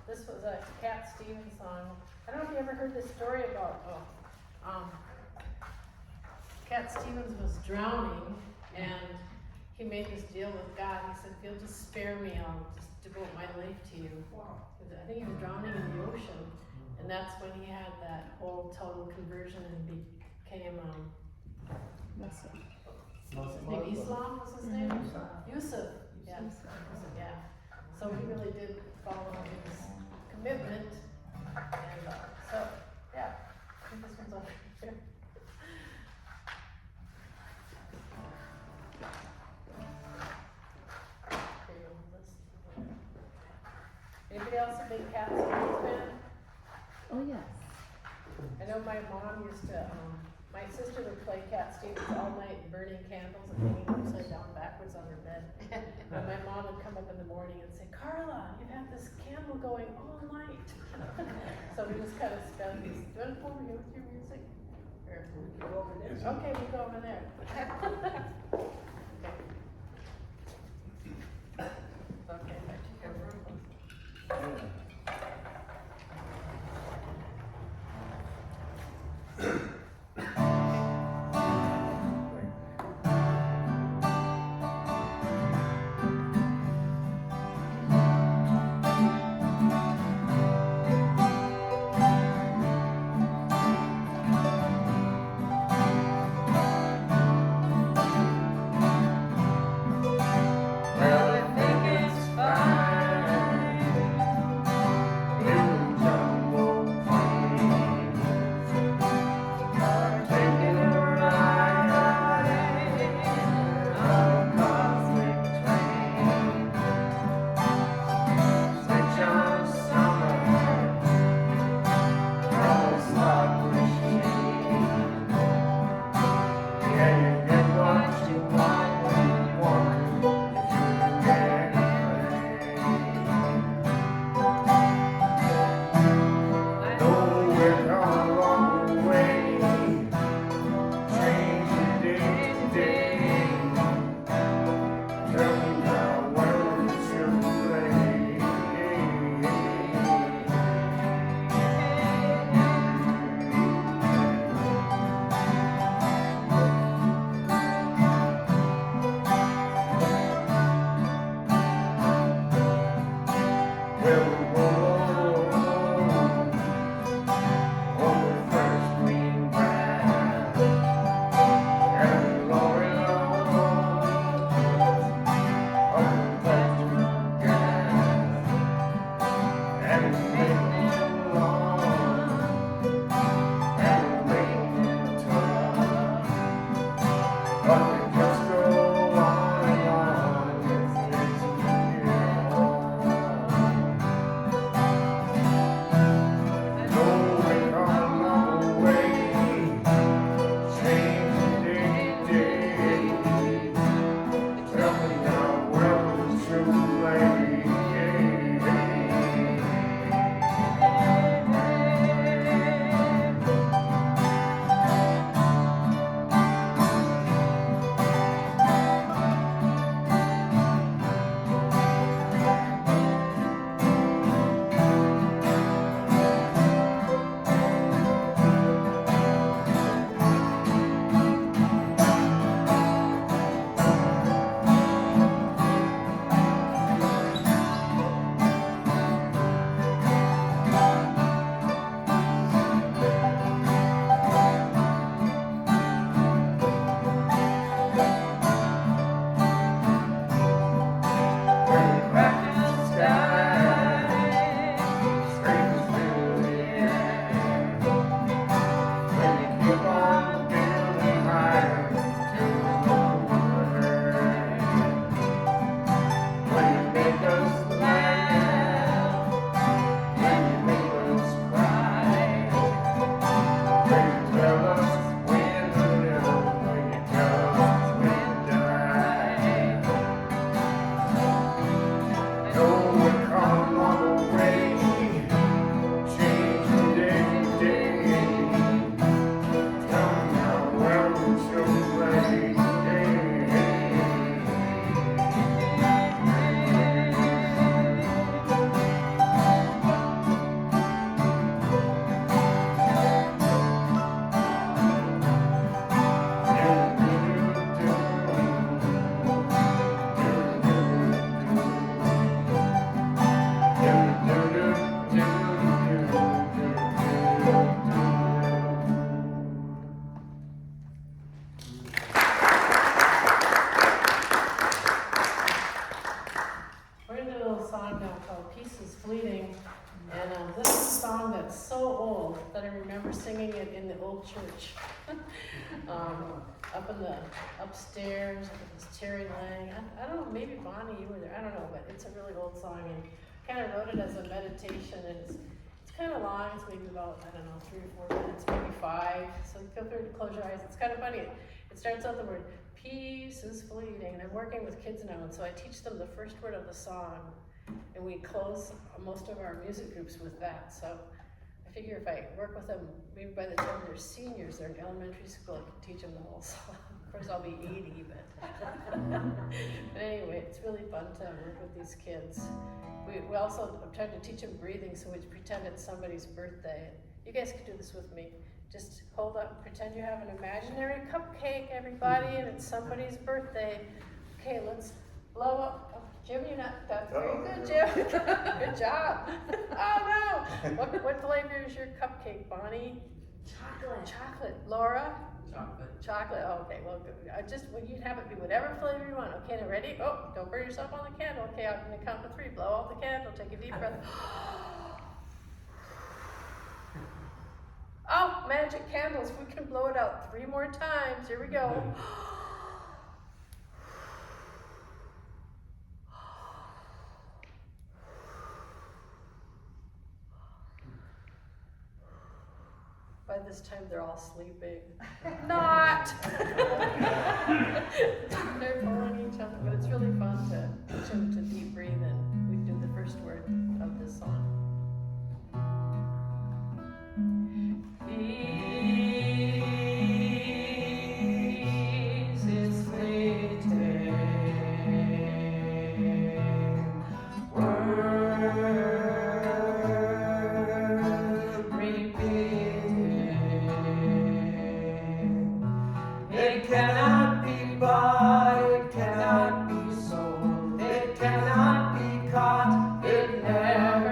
This was a Cat Stevens song. I don't know if you ever heard this story about, Cat Stevens was drowning and he made this deal with God. He said, if you'll just spare me, I'll just devote my life to you. I think he was drowning in the ocean, and that's when he had that whole total conversion and became, maybe Islam was his name? Yusuf, yeah. Yusuf, yeah. So he really did follow his commitment, and so, yeah, I think this one's over here. Anybody else a big Cat Stevens fan? Oh, yes. I know my mom used to, my sister would play Cat Stevens all night, burning candles and hanging upside down backwards on her bed. And my mom would come up in the morning and say, Carla, you've had this candle going all night. So we just kind of spent this, do you want to come over here with your music? Or we can go over there? Okay, we go over there. Okay, back to your room. Thank Singing it in the old church. Up in the upstairs, it was Terry Lang. I don't know, maybe Bonnie, you were there. I don't know, but it's a really old song, and kind of wrote it as a meditation, and it's kind of long. It's maybe about, I don't know, 3 or 4 minutes, maybe 5. So feel free to close your eyes. It's kind of funny. It starts out the word, peace is fleeting, and I'm working with kids now, and so I teach them the first word of the song, and we close most of our music groups with that. So I figure if I work with them, maybe by the time they're seniors, they're in elementary school, I can teach them the whole song. Of course, I'll be 80, but but anyway, it's really fun to work with these kids. We also, I'm trying to teach them breathing, so we pretend it's somebody's birthday. You guys can do this with me. Just hold up, pretend you have an imaginary cupcake, everybody, and it's somebody's birthday. Okay, let's blow up. Oh, Jim, you're not, that's very good, Jim. Good job. Oh no! What flavor is your cupcake, Bonnie? Chocolate. Chocolate. Laura? Chocolate. Chocolate. Oh, okay, well, good. Well, you can have it be whatever flavor you want. Okay, now ready? Oh, don't burn yourself on the candle. Okay, I'm gonna count to 3. Blow out the candle. Take a deep breath. Oh, magic candles. We can blow it out 3 more times. Here we go. By this time, they're all sleeping. Not! They're pulling each other, but it's really fun to teach them to deep breathe, and we do the first word of this song. Peace is fleeting. It cannot be bought, it cannot be sold, it cannot be caught, it never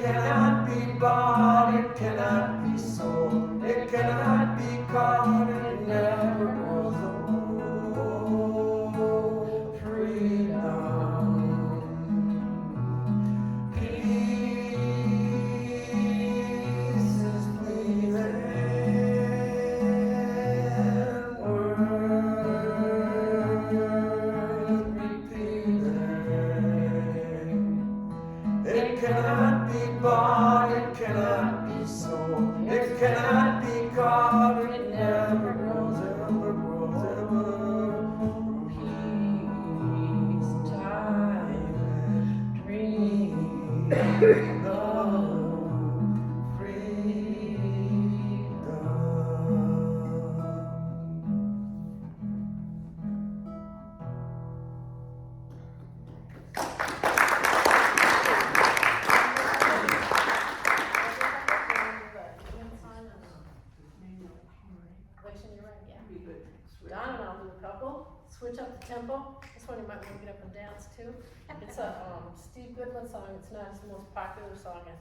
cannot be bought, it cannot be sold, it cannot be caught, it never grows old. Freedom. Peace is pleasing, worth repeating. It cannot be bought, it cannot be sold, it cannot be caught, it never grows, ever grows, ever. Peace, time, dream, love, freedom. Don and I'll do a couple, switch up the tempo. This one you might want to get up and dance too. It's a Steve Goodman song. It's not his most popular song. I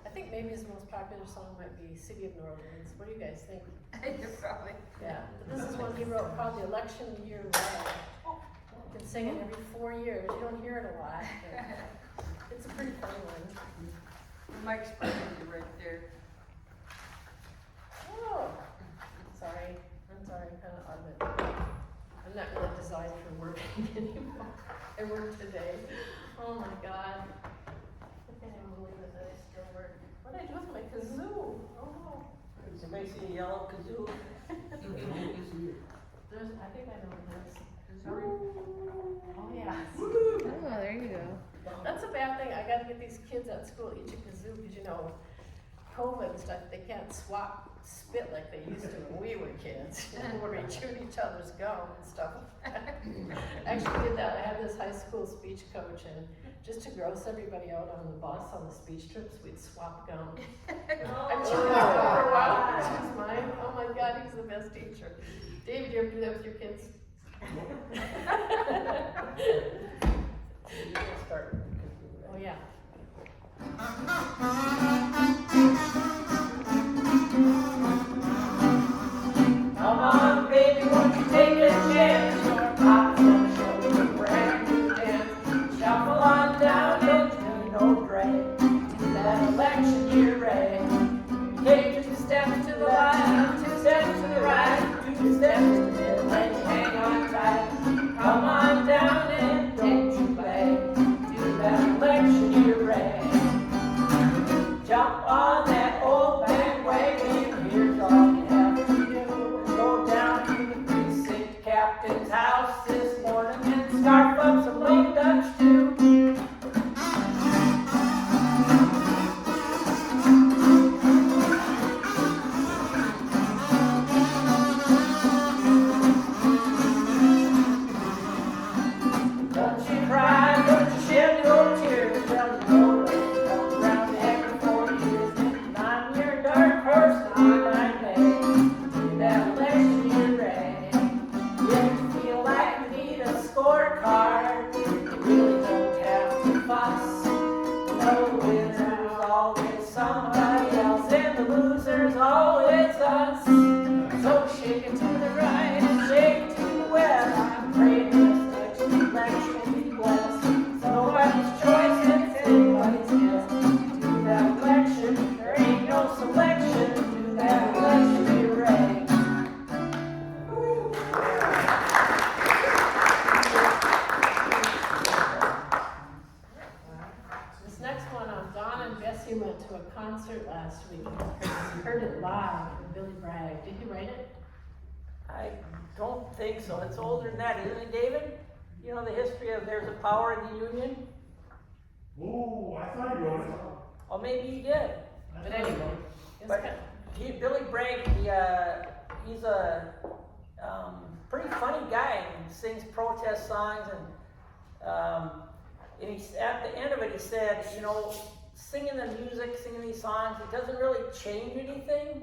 think maybe his most popular song might be City of New Orleans. What do you guys think? You're probably. Yeah, but this is one he wrote called The Election Year Rag. You can sing it every 4 years. You don't hear it a lot. But it's a pretty funny one. Mike's probably right there. Oh, sorry. I'm sorry, I'm kind of odd, but I'm not really designed for working anymore. I work today. Oh my God. I can't even believe it that I still work. What did I do with my kazoo? Oh. Does anybody see a yellow kazoo? There's, I think I know what it is. Oh, yeah. Oh, there you go. That's a bad thing. I gotta get these kids at school each a kazoo, because you know, COVID and stuff, they can't swap spit like they used to when we were kids. Where we chewed each other's gum and stuff. I actually did that. I had this high school speech coach, and just to gross everybody out on the bus on the speech trips, we'd swap gum. I chewed his gum for a while, he chews mine. Oh my God, he's the best teacher. David, you ever do that with your kids? You can start with the kazoo, right? Oh yeah. Come on, baby, won't you take a chance? Your pop's gonna show you a brand new dance. Shuffle on down into no drag. To that election year rag. Take 2 steps to the left, 2 steps to the right, 2 steps to the middle, and you hang on tight. Come on down and don't you beg. To that election year rag. Jump on that old bandwagon. Here's all you have to do. Go down to the precinct captain's house this morning and scarf up some lame Dutch too. Don't you cry, don't you shed no tears. Tell me no rain comes around every 4 years. And I'm your dark horse, and I might lay to that election year rag. If you feel like you need a scorecard, you really don't have to fuss. No winner's always somebody else, and the loser's always us. So shake it to the right and shake it to the west. I'm praying this next election be blessed. So nobody's choice, it's anybody's guess. Do that election, there ain't no selection. Do that election, be ready. This next one, Don and Bessie went to a concert last week. Heard it live from Billy Bragg. Did you write it? I don't think so. It's older than that, isn't it, David? You know the history of there's a power in the union? Oh, I thought you wrote it. Oh, maybe you did. But anyway, it's But kind Billy Bragg, he's a pretty funny guy and sings protest songs, and he's, at the end of it he said, you know, singing the music, singing these songs, it doesn't really change anything.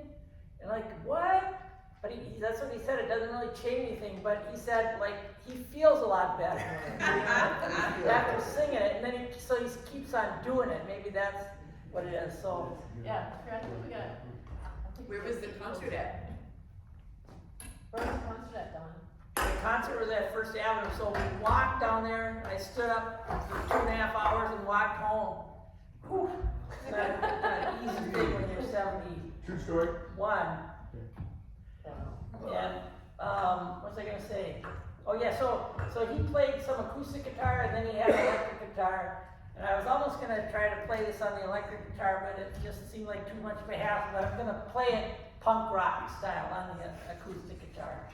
And like, what? But that's what he said, it doesn't really change anything, but he said, like, he feels a lot better after singing it, and then so he keeps on doing it. Maybe that's what it is, so. Yeah, I think we got, Where was the concert at? where's the concert at, Dawn? The concert was at First Avenue, so we walked down there, I stood up for 2.5 hours and walked home. Whew, it's not an easy thing when you're 71. True story. And, what was I gonna say? Oh yeah, so he played some acoustic guitar and then he had an electric guitar. And I was almost gonna try to play this on the electric guitar, but it just seemed like too much of a hassle, but I'm gonna play it punk rock style on the acoustic guitar.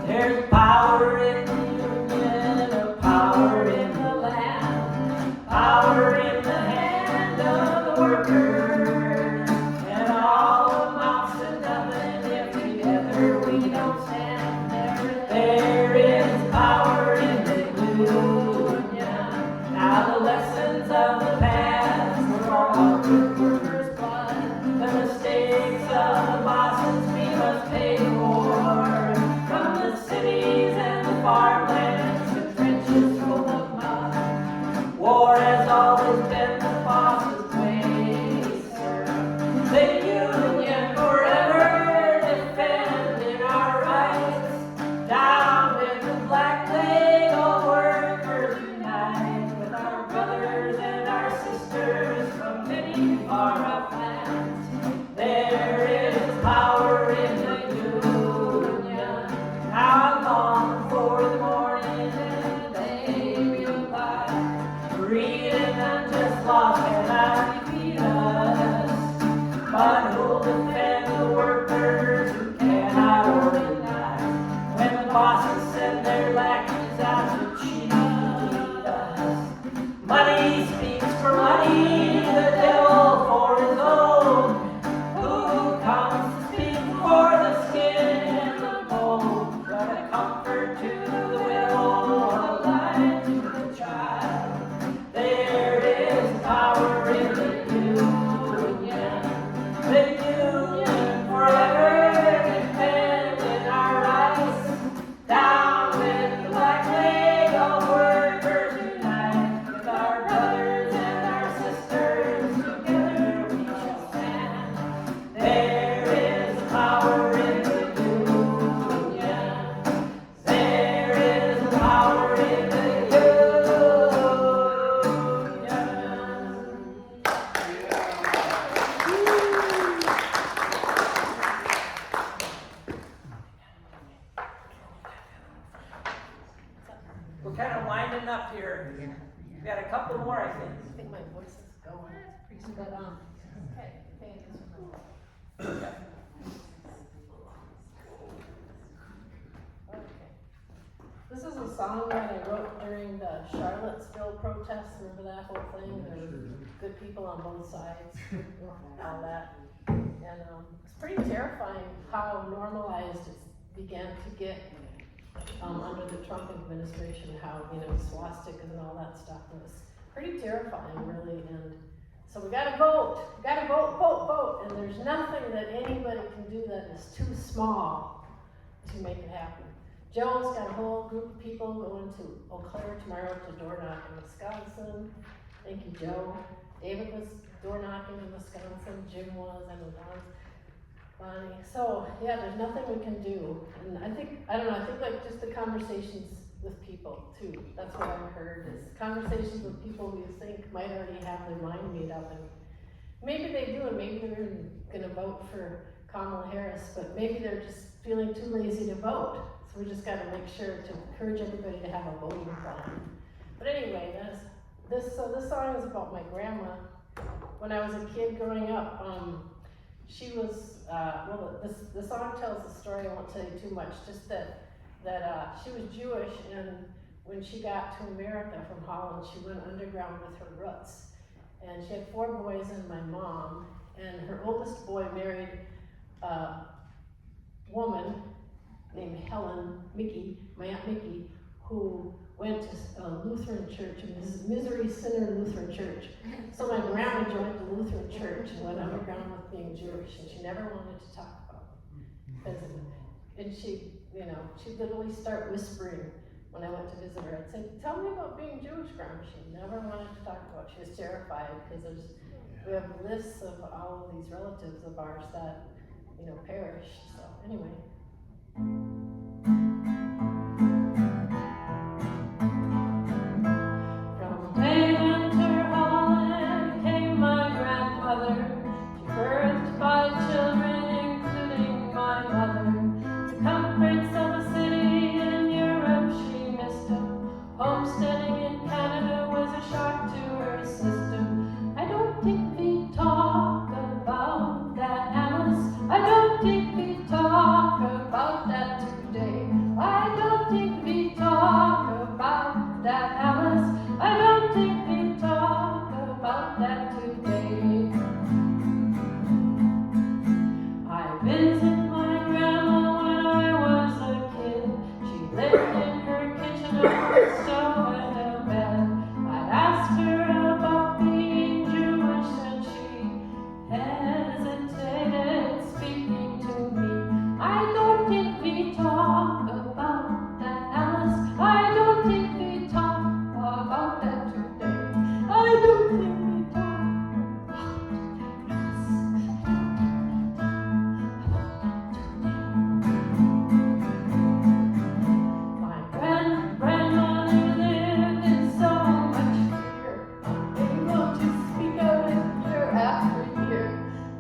There's power in the union, a power in the land, power in the hand of the worker, and all amounts to nothing if together we don't stand there. There is power in the union. Now the lessons of the past were all good workers' blood. The mistakes of the bosses we must pay for. From the cities and the farmlands to trenches full of mud. War has always been the boss's way, sir. The union forever defending our rights. Down with the black flag, all workers unite. With our brothers and our sisters from many far off lands. There is power in the union. How long for the morning and they realize freedom and just lost cannot defeat us. But who'll defend the workers who cannot organize when the bosses send their lackeys out to cheat us? Money speaks for money, the devil for his own. Who comes to speak for the skin and the bone? Brought a comfort to the widow, a life to the child. There is power in the union. The union forever defending our rights. Down with the black flag, all workers unite. With our brothers and our sisters, together we shall stand. There is power in the union. There is power in the union. We're kind of winding up here. We got a couple more, I think. I think my voice is going. But, okay, thank you. Okay. This is a song that I wrote during the Charlottesville protests. Remember that whole thing? There were good people on both sides, all that. And it's pretty terrifying how normalized it began to get under the Trump administration, how, swastikas and all that stuff. It was pretty terrifying, really. And so we gotta vote. We gotta vote, vote, vote. And there's nothing that anybody can do that is too small to make it happen. Joe's got a whole group of people going to Eau Claire tomorrow to door knock in Wisconsin. Thank you, Joe. David was door knocking in Wisconsin. Jim was, I know Don's, Bonnie. So yeah, there's nothing we can do. And I think like just the conversations with people too. That's what I've heard is conversations with people who you think might already have their mind made up, and maybe they do, and maybe they're gonna vote for Kamala Harris, but maybe they're just feeling too lazy to vote. So we just gotta make sure to encourage everybody to have a voting plan. But anyway, this song is about my grandma. When I was a kid growing up, she was, the song tells the story, I won't tell you too much, just that she was Jewish, and when she got to America from Holland, she went underground with her roots. And she had 4 boys and my mom, and her oldest boy married a woman named Helen, my Aunt Mickey, who went to a Lutheran church, a Misery Sinner Lutheran church. So my grandma joined the Lutheran church and went underground with being Jewish, and she never wanted to talk about it. And she, you know, she'd literally start whispering when I went to visit her. I'd say, tell me about being Jewish, Grandma. She never wanted to talk about it. She was terrified because we have lists of all of these relatives of ours that, you know, perished. So anyway. From Daventer, Holland came my grandmother. She birthed 5 children, including my mother. The comforts of a city in Europe she missed them. Homesteading in Canada was a shock to her system. I don't think we talk about that, Alice. I don't think we talk about that today. I don't think we talk about that, Alice. I don't think we talk about that today. I visit my grandma when I was a kid. She lived in her kitchen over a stove and a bed. I'd asked her about being Jewish and she hesitated speaking to me. I don't think we talk about that, Alice. I don't think we talk about that today. I don't think we talk about that, my grandmother lived in so much fear, unable to speak out year after year.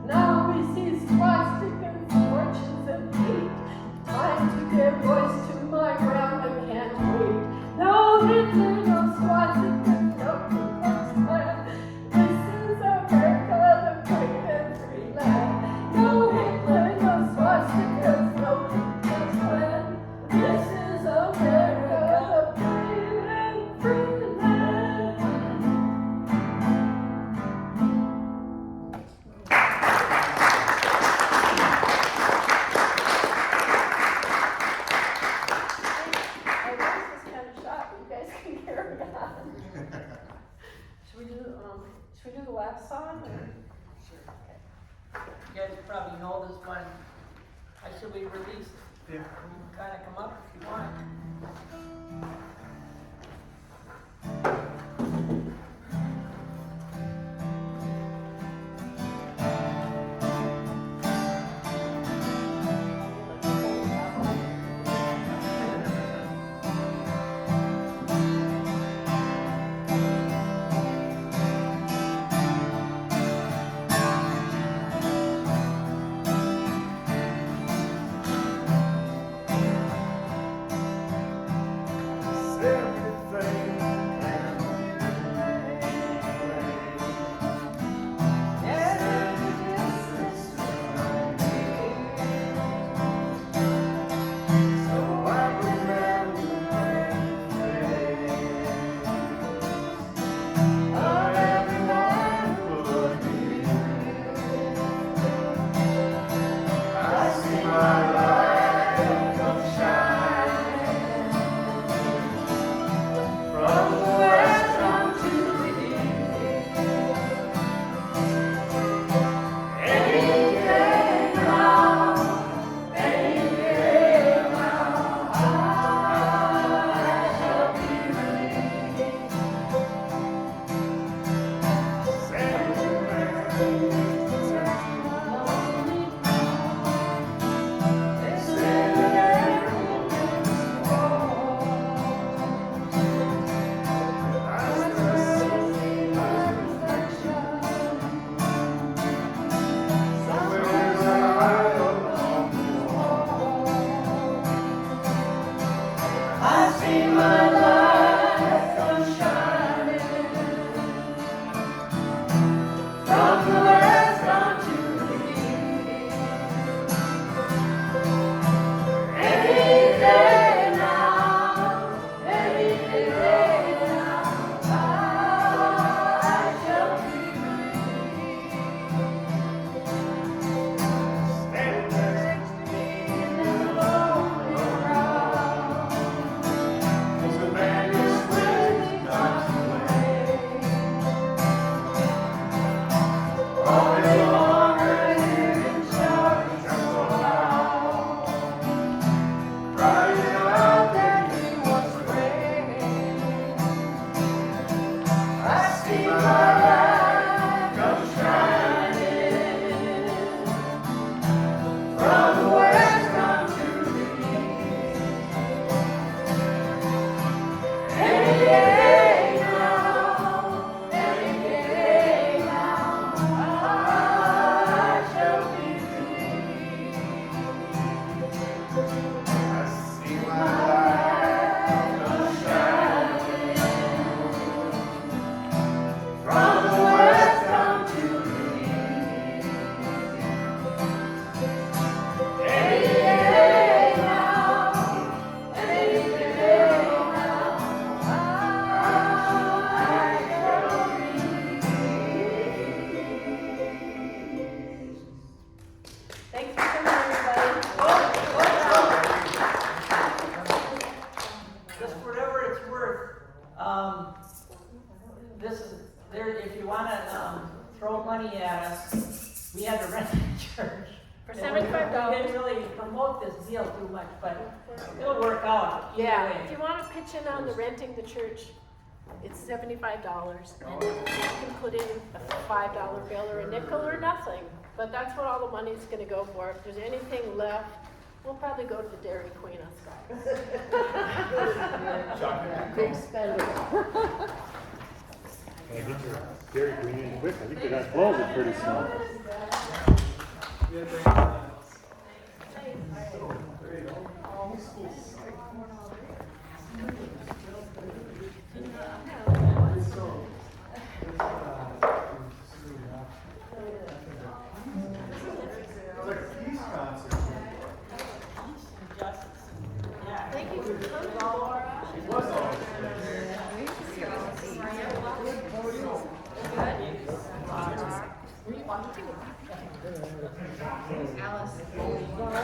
Now we see swastikas, fortunes, and hate. Time to give voice to my grandma can't wait. No Hitler, no swastikas, no Ku Klux Klan. This is America, the great and free land. No Hitler, no swastikas, no Ku Klux Klan. This is America, the brave and free land. My voice is kind of shot, but you guys can carry on. Should we do the last song? Or? You guys probably know this one. How should we release it? Yeah. You can kind of come up if you want. For We $75. didn't really promote this deal too much, but it'll work out either Yeah, way. if you wanna pitch in on the renting the church, it's $75, and you can put in a $5 bill or a nickel or nothing. But that's what all the money's gonna go for. If there's anything left, we'll probably go to the Dairy Queen on Friday. Big spender. I think Dairy Queen in quick. I think they're gonna close it pretty soon. It's like a peace concert. Thank you for coming, Laura. It was always there.